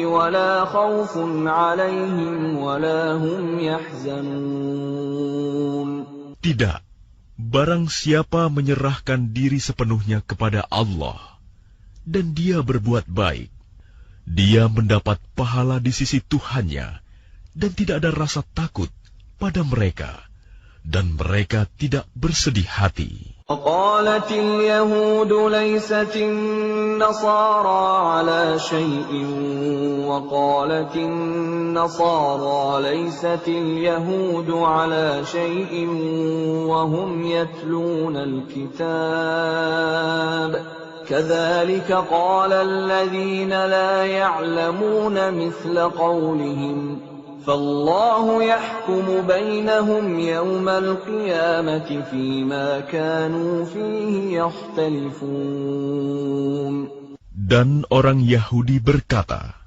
ولا خوف عليهم ولا هم يحزنون. Tidak, barang siapa menyerahkan diri sepenuhnya kepada Allah dan dia berbuat baik, dia mendapat pahala di sisi Tuhannya dan tidak ada rasa takut pada mereka, dan mereka tidak bersedih hati. وقالت اليهود ليست النصارى على شيء وقالت النصارى ليست اليهود على شيء وهم يتلون الكتاب كذلك قال الذين لا يعلمون مثل قولهم فالله يحكم بينهم يوم القيامة فيما كانوا فيه يختلفون. Dan orang Yahudi berkata,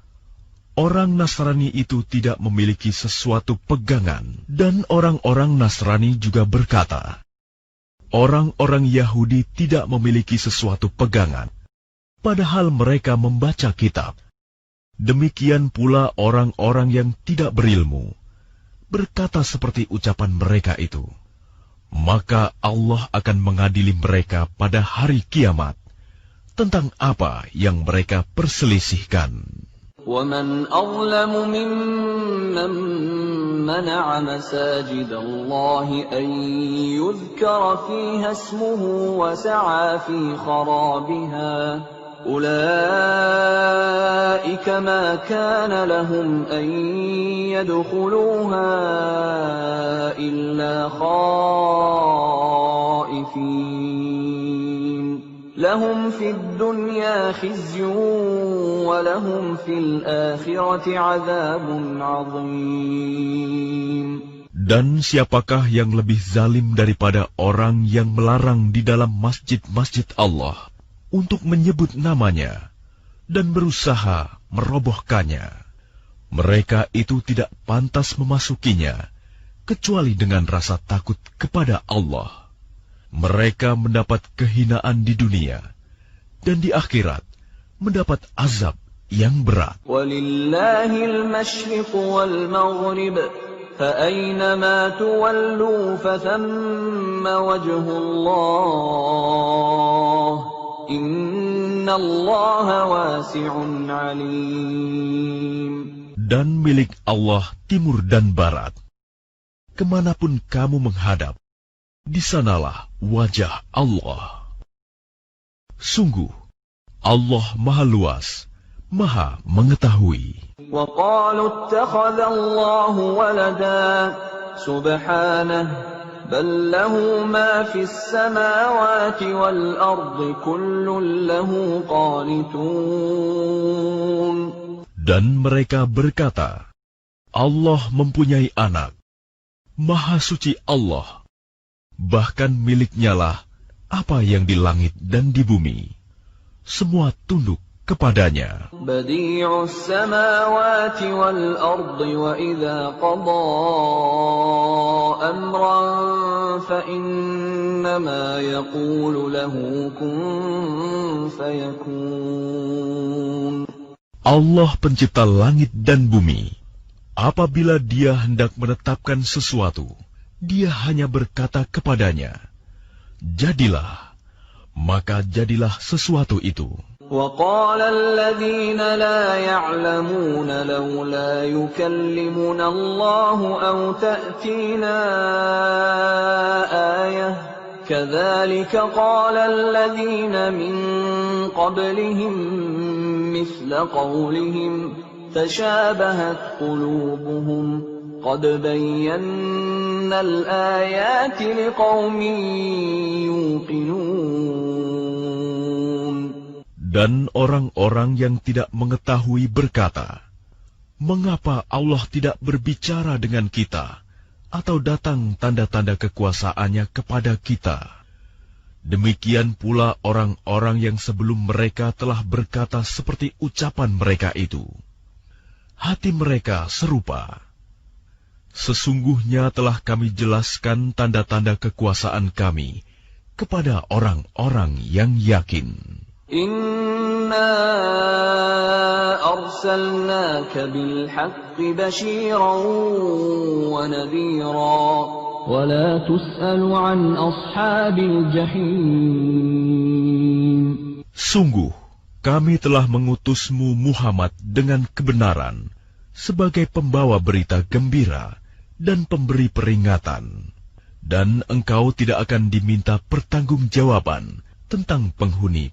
orang Nasrani itu tidak memiliki sesuatu pegangan. Dan orang-orang Nasrani juga berkata, orang-orang Yahudi tidak memiliki sesuatu pegangan, padahal mereka membaca kitab. Demikian pula orang-orang yang tidak berilmu berkata seperti ucapan mereka itu. Maka Allah akan mengadili mereka pada hari kiamat tentang apa yang mereka perselisihkan. وَمَنْ أَظْلَمُ مِمَّنْ مَنَعَ مَسَاجِدَ اللَّهِ أَنْ يُذْكَرَ فِيهَا اسْمُهُ وَسَعَى فِي خَرَابِهَا أولئك ما كان لهم أن يدخلوها إلا خائفين لهم في الدنيا خزي ولهم في الآخرة عذاب عظيم. Dan siapakah yang lebih zalim daripada orang yang melarang di dalam masjid-masjid Allah untuk menyebut namanya dan berusaha merobohkannya? Mereka itu tidak pantas memasukinya kecuali dengan rasa takut kepada Allah. Mereka mendapat kehinaan di dunia dan di akhirat mendapat azab yang berat. Walillahil masyriq wal maghrib fa aynama tuwallu fa thamma wajhullah. Inna Allah wasi'un alim. Dan milik Allah timur dan barat. Kemanapun kamu menghadap, di sanalah wajah Allah. Sungguh, Allah Maha Luas, Maha Mengetahui. Wa qalu ittakhadha Allahu walada subhanahu بل له ما في السماوات والأرض كل له قانتون. Dan mereka berkata, Allah mempunyai anak. Maha suci Allah. Bahkan miliknya lah apa yang di langit dan di bumi. Semua tunduk kepadanya. Badi'us samawati wal ardi wa idza qada amran fa innama yaqulu lahu kun fayakun. Allah pencipta langit dan bumi. Apabila dia hendak menetapkan sesuatu, dia hanya berkata kepadanya, jadilah, maka jadilah sesuatu itu. وقال الذين لا يعلمون لولا يكلمنا الله أو تأتينا آية كذلك قال الذين من قبلهم مثل قولهم تشابهت قلوبهم قد بينا الآيات لقوم يوقنون. Dan orang-orang yang tidak mengetahui berkata, "Mengapa Allah tidak berbicara dengan kita, atau datang tanda-tanda kekuasaannya kepada kita?" Demikian pula orang-orang yang sebelum mereka telah berkata seperti ucapan mereka itu. Hati mereka serupa. Sesungguhnya telah kami jelaskan tanda-tanda kekuasaan kami kepada orang-orang yang yakin. Inna arsalnaka bilhaqqi bashiran wa nadhira wa la tus'alu an ashabil jahim. Sungguh, kami telah mengutusmu Muhammad dengan kebenaran sebagai pembawa berita gembira dan pemberi peringatan, dan engkau tidak akan diminta pertanggungjawaban tentang penghuni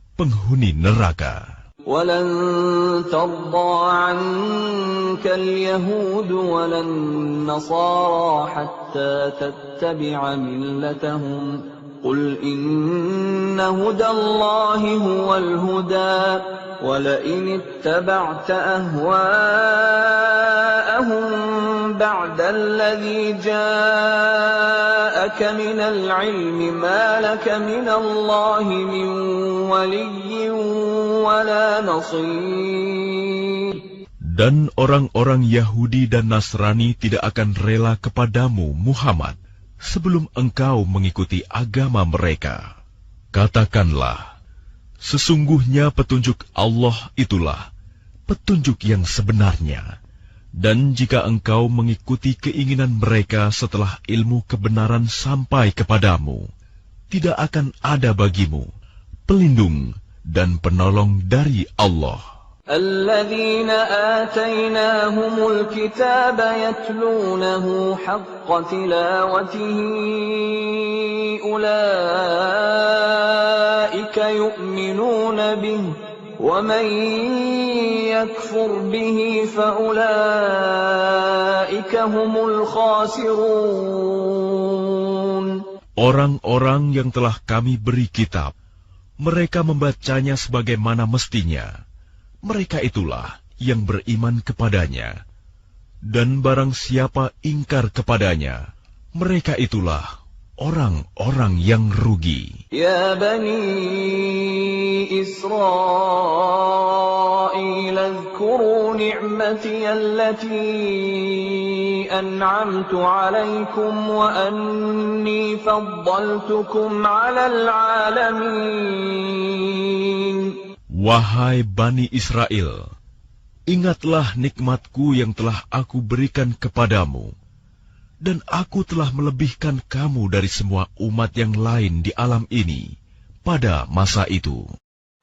neraka. وَلَن تَرْضَىٰ عَنكَ الْيَهُودُ وَلَا النَّصَارَىٰ حَتَّىٰ تَتَّبِعَ مِلَّتَهُمْ ۗ قُلْ إِنَّ هُدَى اللَّهِ هُوَ الْهُدَىٰ وَلَئِنِ اتَّبَعْتَ أَهْوَاءَهُم بَعْدَ الَّذِي جَاءَكَ مِنَ الْعِلْمِ مَا لَكَ مِنَ اللَّهِ مِن وَلِيٍّ وَلَا نَصِيرٍ. Dan orang-orang Yahudi dan Nasrani tidak akan rela kepadamu, Muhammad, sebelum engkau mengikuti agama mereka. Katakanlah, sesungguhnya petunjuk Allah itulah petunjuk yang sebenarnya. Dan jika engkau mengikuti keinginan mereka setelah ilmu kebenaran sampai kepadamu, tidak akan ada bagimu pelindung dan penolong dari Allah. الذين آتيناهم الكتاب يتلونه حق تلاوته أولئك يؤمنون به ومن يكفر به فأولئك هم الخاسرون. Orang-orang yang telah kami beri kitab, mereka membacanya sebagaimana mestinya. Mereka itulah yang beriman kepadanya. Dan barang siapa ingkar kepadanya, mereka itulah orang-orang yang rugi. Ya Bani Israel, اذكروا نعمتي التي أنعمت عليكم وأني فضلتكم على العالمين. Wahai Bani Israel, ingatlah nikmatku yang telah aku berikan kepadamu, dan aku telah melebihkan kamu dari semua umat yang lain di alam ini pada masa itu.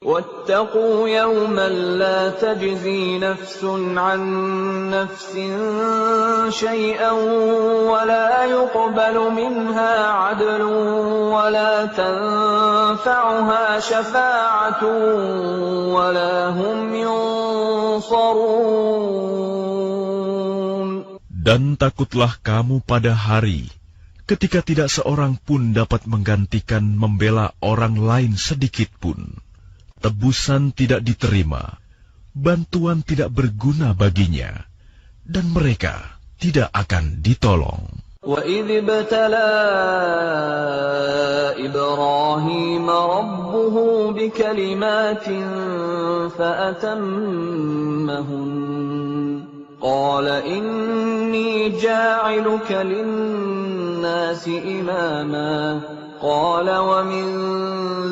وَاتَّقُوا يَوْمًا لَا تَجْزِي نَفْسٌ عَن نَّفْسٍ شَيْئًا وَلَا يُقْبَلُ مِنْهَا عَدْلٌ وَلَا تَنفَعُهَا شَفَاعَةٌ وَلَا هُمْ يُنصَرُونَ. Dan takutlah kamu pada hari ketika tidak seorang pun dapat menggantikan membela orang lain sedikit pun. Tebusan tidak diterima, bantuan tidak berguna baginya, dan mereka tidak akan ditolong. وَإِذِ ابْتَلَىٰ إِبْرَاهِيمَ رَبُّهُ بِكَلِمَاتٍ فَأَتَمَّهُنَّ قَالَ إِنِّي جَاعِلُكَ لِلنَّاسِ إِمَامًا قال ومن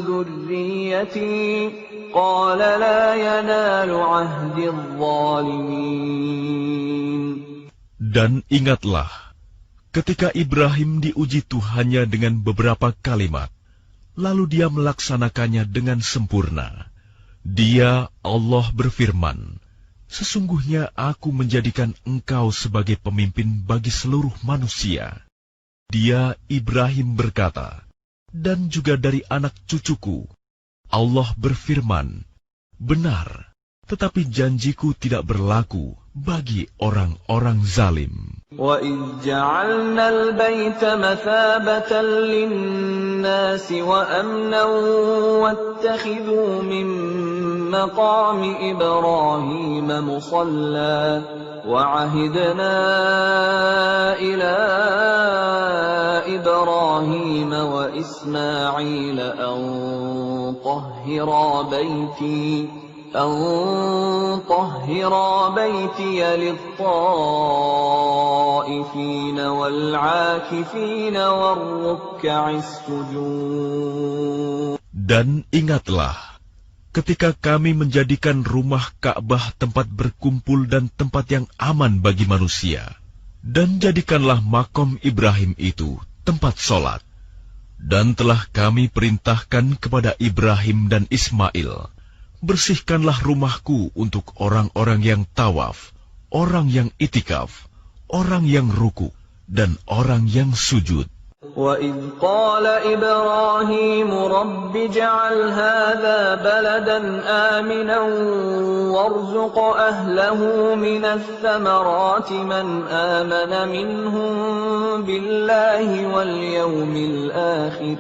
ذريتي قال لا ينال عهد الظالمين. Dan ingatlah, ketika Ibrahim diuji Tuhannya dengan beberapa kalimat, lalu dia melaksanakannya dengan sempurna. Dia, Allah berfirman, sesungguhnya aku menjadikan engkau sebagai pemimpin bagi seluruh manusia. Dia, Ibrahim berkata, dan juga dari anak cucuku. Allah berfirman, benar, tetapi janjiku tidak berlaku bagi orang-orang zalim. وَإِذْ جَعَلْنَا الْبَيْتَ مَثَابَةً لِلنَّاسِ وَأَمْنًا وَاتَّخِذُوا مِن مَّقَامِ إِبْرَاهِيمَ مُصَلًّى وَعَهِدْنَا إِلَىٰ إِبْرَاهِيمَ وَإِسْمَاعِيلَ أَن طَهِّرَا بَيْتِيَ لِلطَّائِفِينَ وَالْعَاكِفِينَ وَالرُّكَّعِ السُّجُودِ. Dan ingatlah, ketika kami menjadikan rumah Ka'bah tempat berkumpul dan tempat yang aman bagi manusia, dan jadikanlah makom Ibrahim itu tempat sholat. Dan telah kami perintahkan kepada Ibrahim dan Ismail, bersihkanlah rumahku untuk orang-orang yang tawaf, orang yang itikaf, orang yang ruku, dan orang yang sujud. وَإِذْ قَالَ إِبْرَاهِيمُ رَبِّ اجْعَلْ هَٰذَا بَلَدًا آمِنًا وَارْزُقْ أَهْلَهُ مِنَ الثَّمَرَاتِ مَنْ آمَنَ مِنْهُم بِاللَّهِ وَالْيَوْمِ الْآخِرِ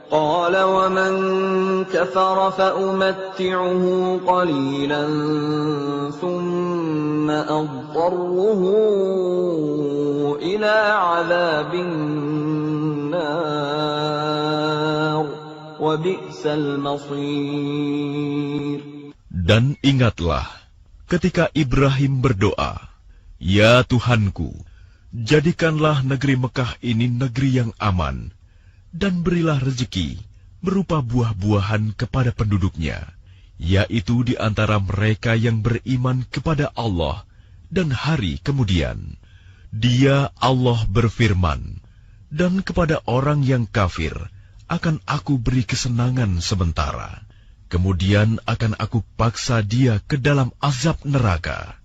قَالَ وَمَن كَفَرَ فَأُمَتِّعُهُ قَلِيلًا ثُمَّ أَضْطَرُّهُ إِلَىٰ عَذَابِ النَّارِ وَبِئْسَ الْمَصِيرُ. Dan ingatlah ketika Ibrahim berdoa, Ya Tuhanku, jadikanlah negeri Mekah ini negeri yang aman, dan berilah rezeki berupa buah-buahan kepada penduduknya, yaitu di antara mereka yang beriman kepada Allah dan hari kemudian. Dia, Allah berfirman, dan kepada orang yang kafir akan aku beri kesenangan sementara, kemudian akan aku paksa dia ke dalam azab neraka,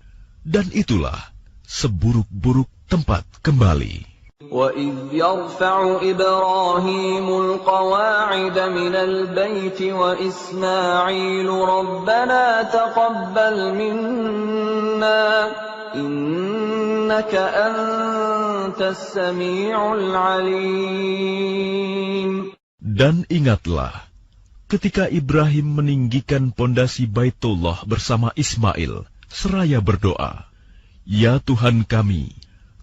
dan itulah seburuk-buruk tempat kembali. وَإِذْ يَرْفَعُ إِبْرَاهِيمُ الْقَوَاعِدَ مِنَ الْبَيْتِ وَإِسْمَاعِيلُ رَبَّنَا تَقَبَّلْ مِنَّا إِنَّكَ أَنتَ السَّمِيعُ الْعَلِيمُ. Dan ingatlah, ketika Ibrahim meninggikan pondasi Baitullah bersama Ismail, seraya berdoa, Ya Tuhan kami,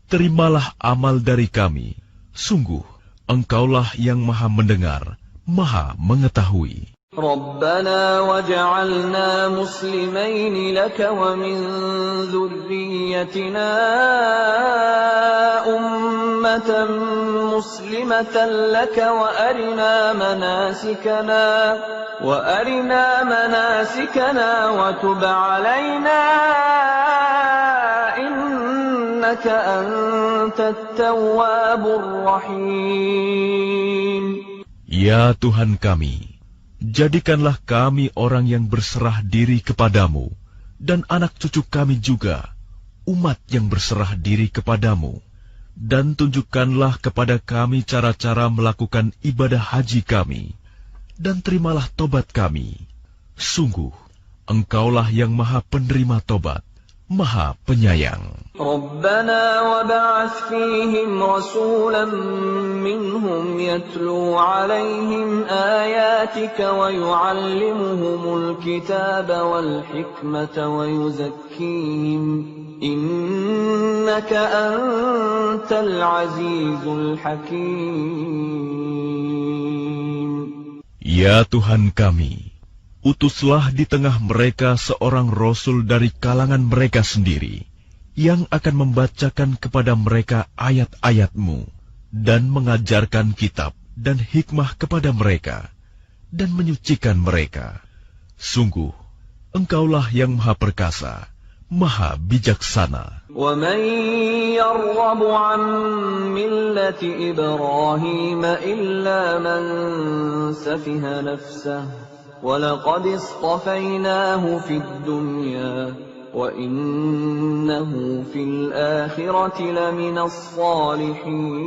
terimalah amal dari kami. Sungguh, Engkaulah yang Maha Mendengar, Maha Mengetahui. رَبَّنَا وَاجْعَلْنَا مُسْلِمَيْنِ لَكَ وَمِن ذُرِّيَّتِنَا أُمَّةً مُّسْلِمَةً لَكَ وَأَرِنَا مَنَاسِكَنَا وَتُبْ عَلَيْنَا إِنَّكَ أَنتَ التَّوَّابُ الرَّحِيمُ. Ya Tuhan kami, jadikanlah kami orang yang berserah diri kepadamu, dan anak cucu kami juga, umat yang berserah diri kepadamu. Dan tunjukkanlah kepada kami cara-cara melakukan ibadah haji kami, dan terimalah tobat kami. Sungguh, Engkaulah yang Maha Penerima Tobat, Maha Penyayang. رَبَّنَا وَابْعَثْ فِيهِمْ رَسُولًا مِّنْهُمْ يَتْلُو عَلَيْهِمْ آيَاتِكَ وَيُعَلِّمُهُمُ الْكِتَابَ وَالْحِكْمَةَ وَيُزَكِّيهِمْ إِنَّكَ أَنتَ الْعَزِيزُ الْحَكِيمُ. Ya Tuhan kami, utuslah di tengah mereka seorang Rasul dari kalangan mereka sendiri, yang akan membacakan kepada mereka ayat-ayat-Mu, dan mengajarkan kitab dan hikmah kepada mereka, dan menyucikan mereka. Sungguh, Engkaulah yang Maha Perkasa, Maha Bijaksana. وَمَن يَرْغَبُ عَن مِّلَّةِ إِبْرَاهِيمَ إِلَّا مَن سَفِهَ نَفْسَهُ وَلَقَدِ اصْطَفَيْنَاهُ فِي الدُّنْيَا وَإِنَّهُ فِي الْآخِرَةِ لَمِنَ الصَّالِحِينَ.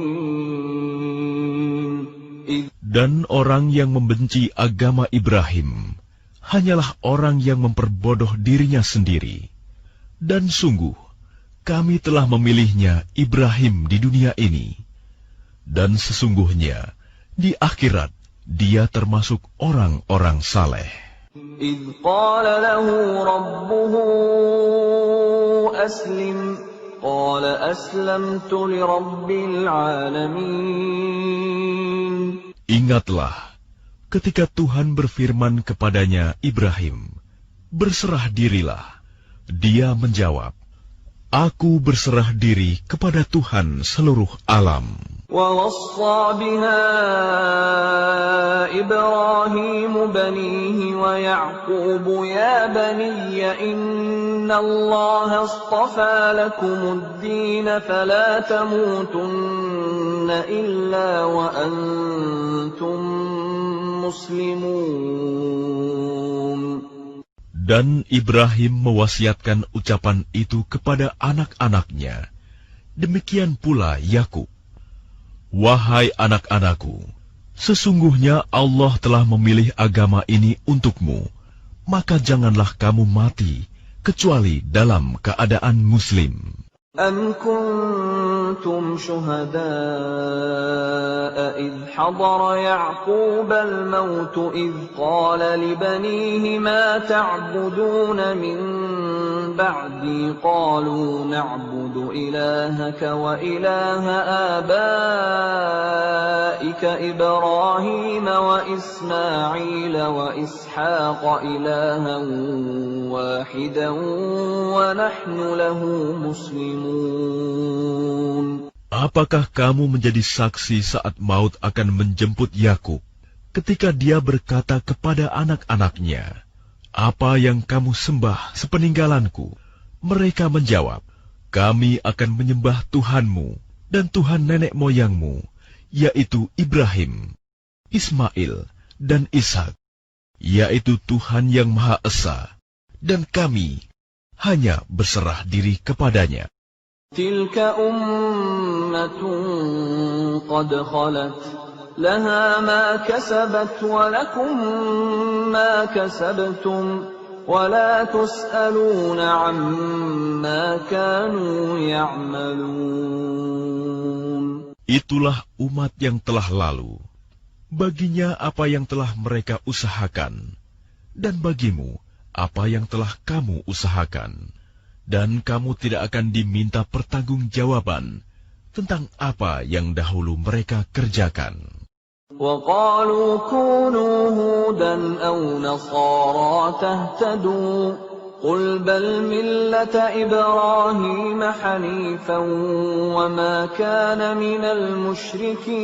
Dan orang yang membenci agama Ibrahim hanyalah orang yang memperbodoh dirinya sendiri. Dan sungguh, kami telah memilihnya Ibrahim di dunia ini. Dan sesungguhnya, di akhirat, dia termasuk orang-orang saleh. إِذْ قَالَ لَهُ رَبُّهُ أَسْلِمْ قَالَ أَسْلَمْتُ لِرَبِّ الْعَالَمِينَ. Ingatlah, ketika Tuhan berfirman kepadanya, Ibrahim, berserah dirilah. Dia menjawab, Aku berserah diri kepada Tuhan seluruh alam. وَوَصَّى بِهَا إِبْرَاهِيمُ بَنِيهِ وَيَعْقُوبُ يَا بَنِيَّ إِنَّ اللَّهَ اصْطَفَى لَكُمُ الدِّينَ فَلَا تَمُوتُنَّ إِلَّا وَأَنْتُمْ مُسْلِمُونَ. Dan Ibrahim mewasiatkan ucapan itu kepada anak-anaknya. Demikian pula Yakub. Wahai anak-anakku, sesungguhnya Allah telah memilih agama ini untukmu, maka janganlah kamu mati, kecuali dalam keadaan Muslim. أَمْ كُنْتُمْ شُهَدَاءَ إِذْ حَضَرَ يَعْقُوبَ الْمَوْتُ إِذْ قَالَ لِبَنِيهِ مَا تَعْبُدُونَ مِنْ بَعْدِي قَالُوا نَعْبُدُ إِلَهَكَ وَإِلَهَ آبَائِكَ إِبْرَاهِيمَ وَإِسْمَاعِيلَ وَإِسْحَاقَ إِلَهًا وَاحِدًا وَنَحْنُ لَهُ مُسْلِمُونَ. Apakah kamu menjadi saksi saat maut akan menjemput Yakub, ketika dia berkata kepada anak-anaknya, Apa yang kamu sembah sepeninggalanku? Mereka menjawab, Kami akan menyembah Tuhanmu dan Tuhan nenek moyangmu, yaitu Ibrahim, Ismail, dan Ishak, yaitu Tuhan yang Maha Esa, dan kami hanya berserah diri kepadanya. تِلْكَ أُمَّةٌ قَدْ خَلَتْ لَهَا مَا كَسَبَتْ وَلَكُمْ مَا كَسَبْتُمْ وَلَا تُسْأَلُونَ عَمَّا كَانُوا يَعْمَلُونَ. Itulah umat yang telah lalu. Baginya apa yang telah mereka usahakan, dan bagimu apa yang telah kamu usahakan. Dan kamu tidak akan diminta pertanggungjawaban tentang apa yang dahulu mereka kerjakan. وَقَالُوا كُونُوا هُودًا أَوْ نَصَارَىٰ تَهْتَدُوا قُلْ بَلْ مِلَّةَ إِبْرَاهِيمَ حَنِيفًا وَمَا كَانَ مِنَ الْمُشْرِكِينَ.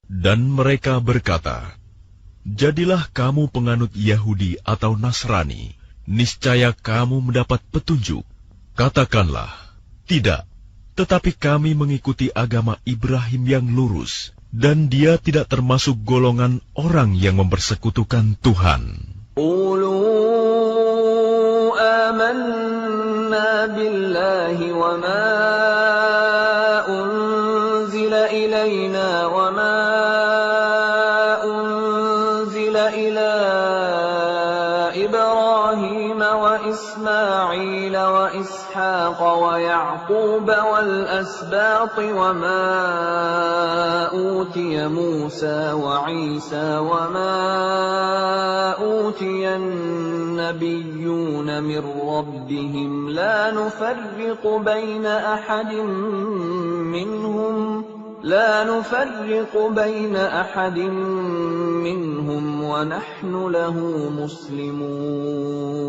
Dan mereka berkata, Jadilah kamu penganut Yahudi atau Nasrani, niscaya kamu mendapat petunjuk. Katakanlah, tidak, tetapi kami mengikuti agama Ibrahim yang lurus, dan dia tidak termasuk golongan orang yang mempersekutukan Tuhan. Qulu amanna billahi wa ma unzila ilayna wa ma unzila ila Ibrahim wa Ismail wa Ishaq wa Ya'qub wal asbaq wa ma utiya Musa wa Isa wa ma utiya an-nabiyyuna min rabbihim la nufarriqu baina ahadin minhum wa nahnu lahu muslimun.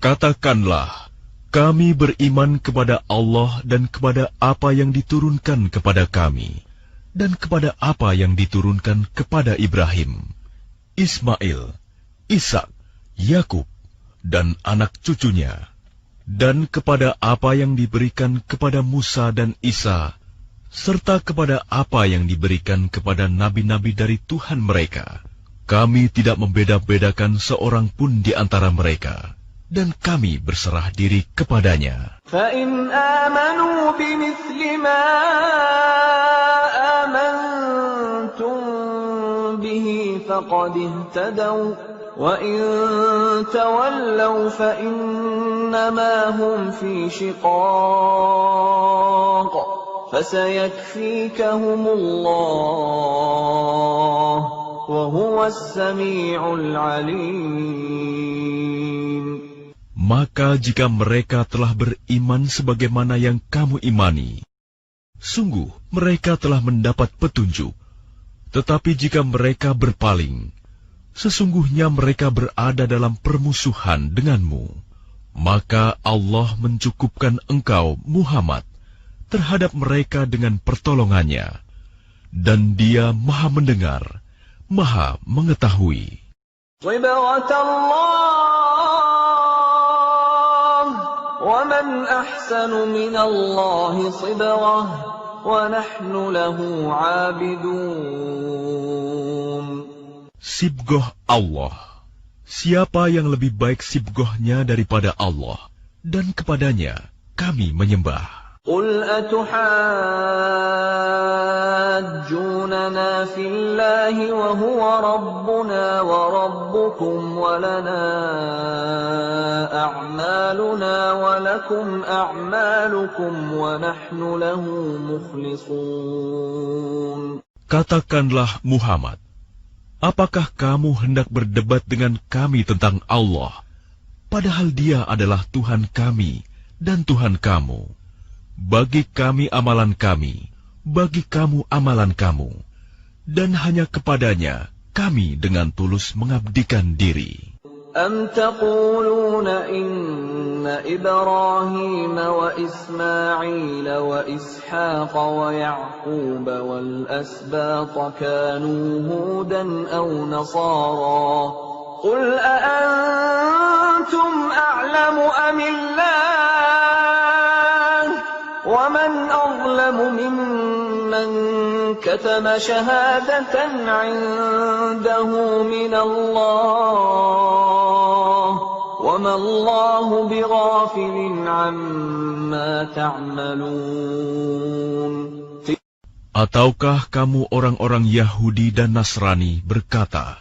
Katakanlah, kami beriman kepada Allah dan kepada apa yang diturunkan kepada kami, dan kepada apa yang diturunkan kepada Ibrahim, Ismail, Ishak, Yakub, dan anak cucunya, dan kepada apa yang diberikan kepada Musa dan Isa, serta kepada apa yang diberikan kepada nabi-nabi dari Tuhan mereka. Kami tidak membeda-bedakan seorang pun di antara mereka, dan kami berserah diri kepadanya. فَإِنْ آمَنُوا بِمِثْلِ مَا آمَنْتُمْ بِهِ فَقَدِ اهْتَدَوْا وَإِنْ تَوَلَّوْا فَإِنَّمَا هُمْ فِي شِقَاقٍ فَسَيَكْفِيكَهُمُ اللَّهُ وَهُوَ السَّمِيعُ الْعَلِيمُ. Maka jika mereka telah beriman sebagaimana yang kamu imani, sungguh mereka telah mendapat petunjuk. Tetapi jika mereka berpaling, sesungguhnya mereka berada dalam permusuhan denganmu. Maka Allah mencukupkan engkau, Muhammad, terhadap mereka dengan pertolongannya, dan Dia Maha Mendengar, Maha Mengetahui. صِبْغَةَ اللَّهِ وَمَنْ أَحْسَنُ مِنَ اللَّهِ صِبْغَةً وَنَحْنُ لَهُ عَابِدُونَ. Sibgoh Allah. Siapa yang lebih baik sibgohnya daripada Allah, dan kepadanya kami menyembah. قُلْ أَتُحَاجُّونَنَا فِي اللَّهِ وَهُوَ رَبُّنَا وَرَبُّكُمْ وَلَنَا أَعْمَالُنَا وَلَكُمْ أَعْمَالُكُمْ وَنَحْنُ لَهُ مُخْلِصُونَ. Katakanlah Muhammad, apakah kamu hendak berdebat dengan kami tentang Allah, padahal Dia adalah Tuhan kami dan Tuhan kamu? Bagi kami amalan kami, bagi kamu amalan kamu, dan hanya kepadanya kami dengan tulus mengabdikan diri. أَمْ تَقُولُونَ إِنَّ إِبْرَاهِيمَ وَإِسْمَاعِيلَ وَإِسْحَاقَ وَيَعْقُوبَ وَالْأَسْبَاطَ كَانُوا هُودًا أَوْ نَصَارَىٰ قُلْ أَأَنْتُمْ أَعْلَمُ أَمِ اللَّهُ وَمَنْ أَظْلَمُ مِمَّنْ كَتَمَ شَهَادَةً عِندَهُ مِنَ اللَّهِ وَمَا اللَّهُ بِغَافِلٍ عَمَّا تَعْمَلُونَ. Ataukah kamu orang-orang Yahudi dan Nasrani berkata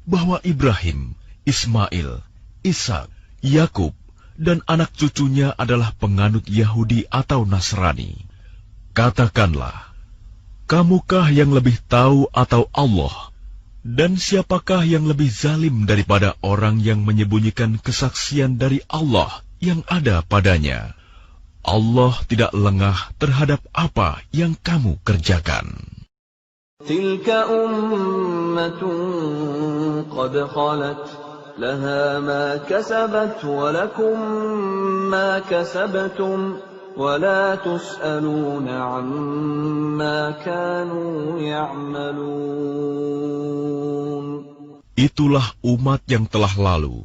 bahwa Ibrahim, Ismail, Ishak, Yakub, dan anak cucunya adalah penganut Yahudi atau Nasrani? Katakanlah, kamukah yang lebih tahu atau Allah? Dan siapakah yang lebih zalim daripada orang yang menyembunyikan kesaksian dari Allah yang ada padanya? Allah tidak lengah terhadap apa yang kamu kerjakan. Tilka ummatun qad khalat laha ma kasabat wa lakum ma kasabtum wa la tus'aluna amma kanu ya'malun. Itulah umat yang telah lalu.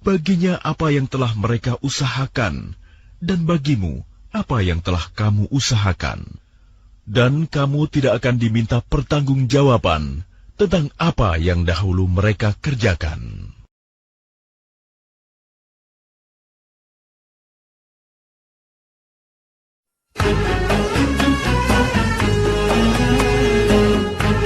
Baginya apa yang telah mereka usahakan, dan bagimu apa yang telah kamu usahakan. Dan kamu tidak akan diminta pertanggungjawaban tentang apa yang dahulu mereka kerjakan.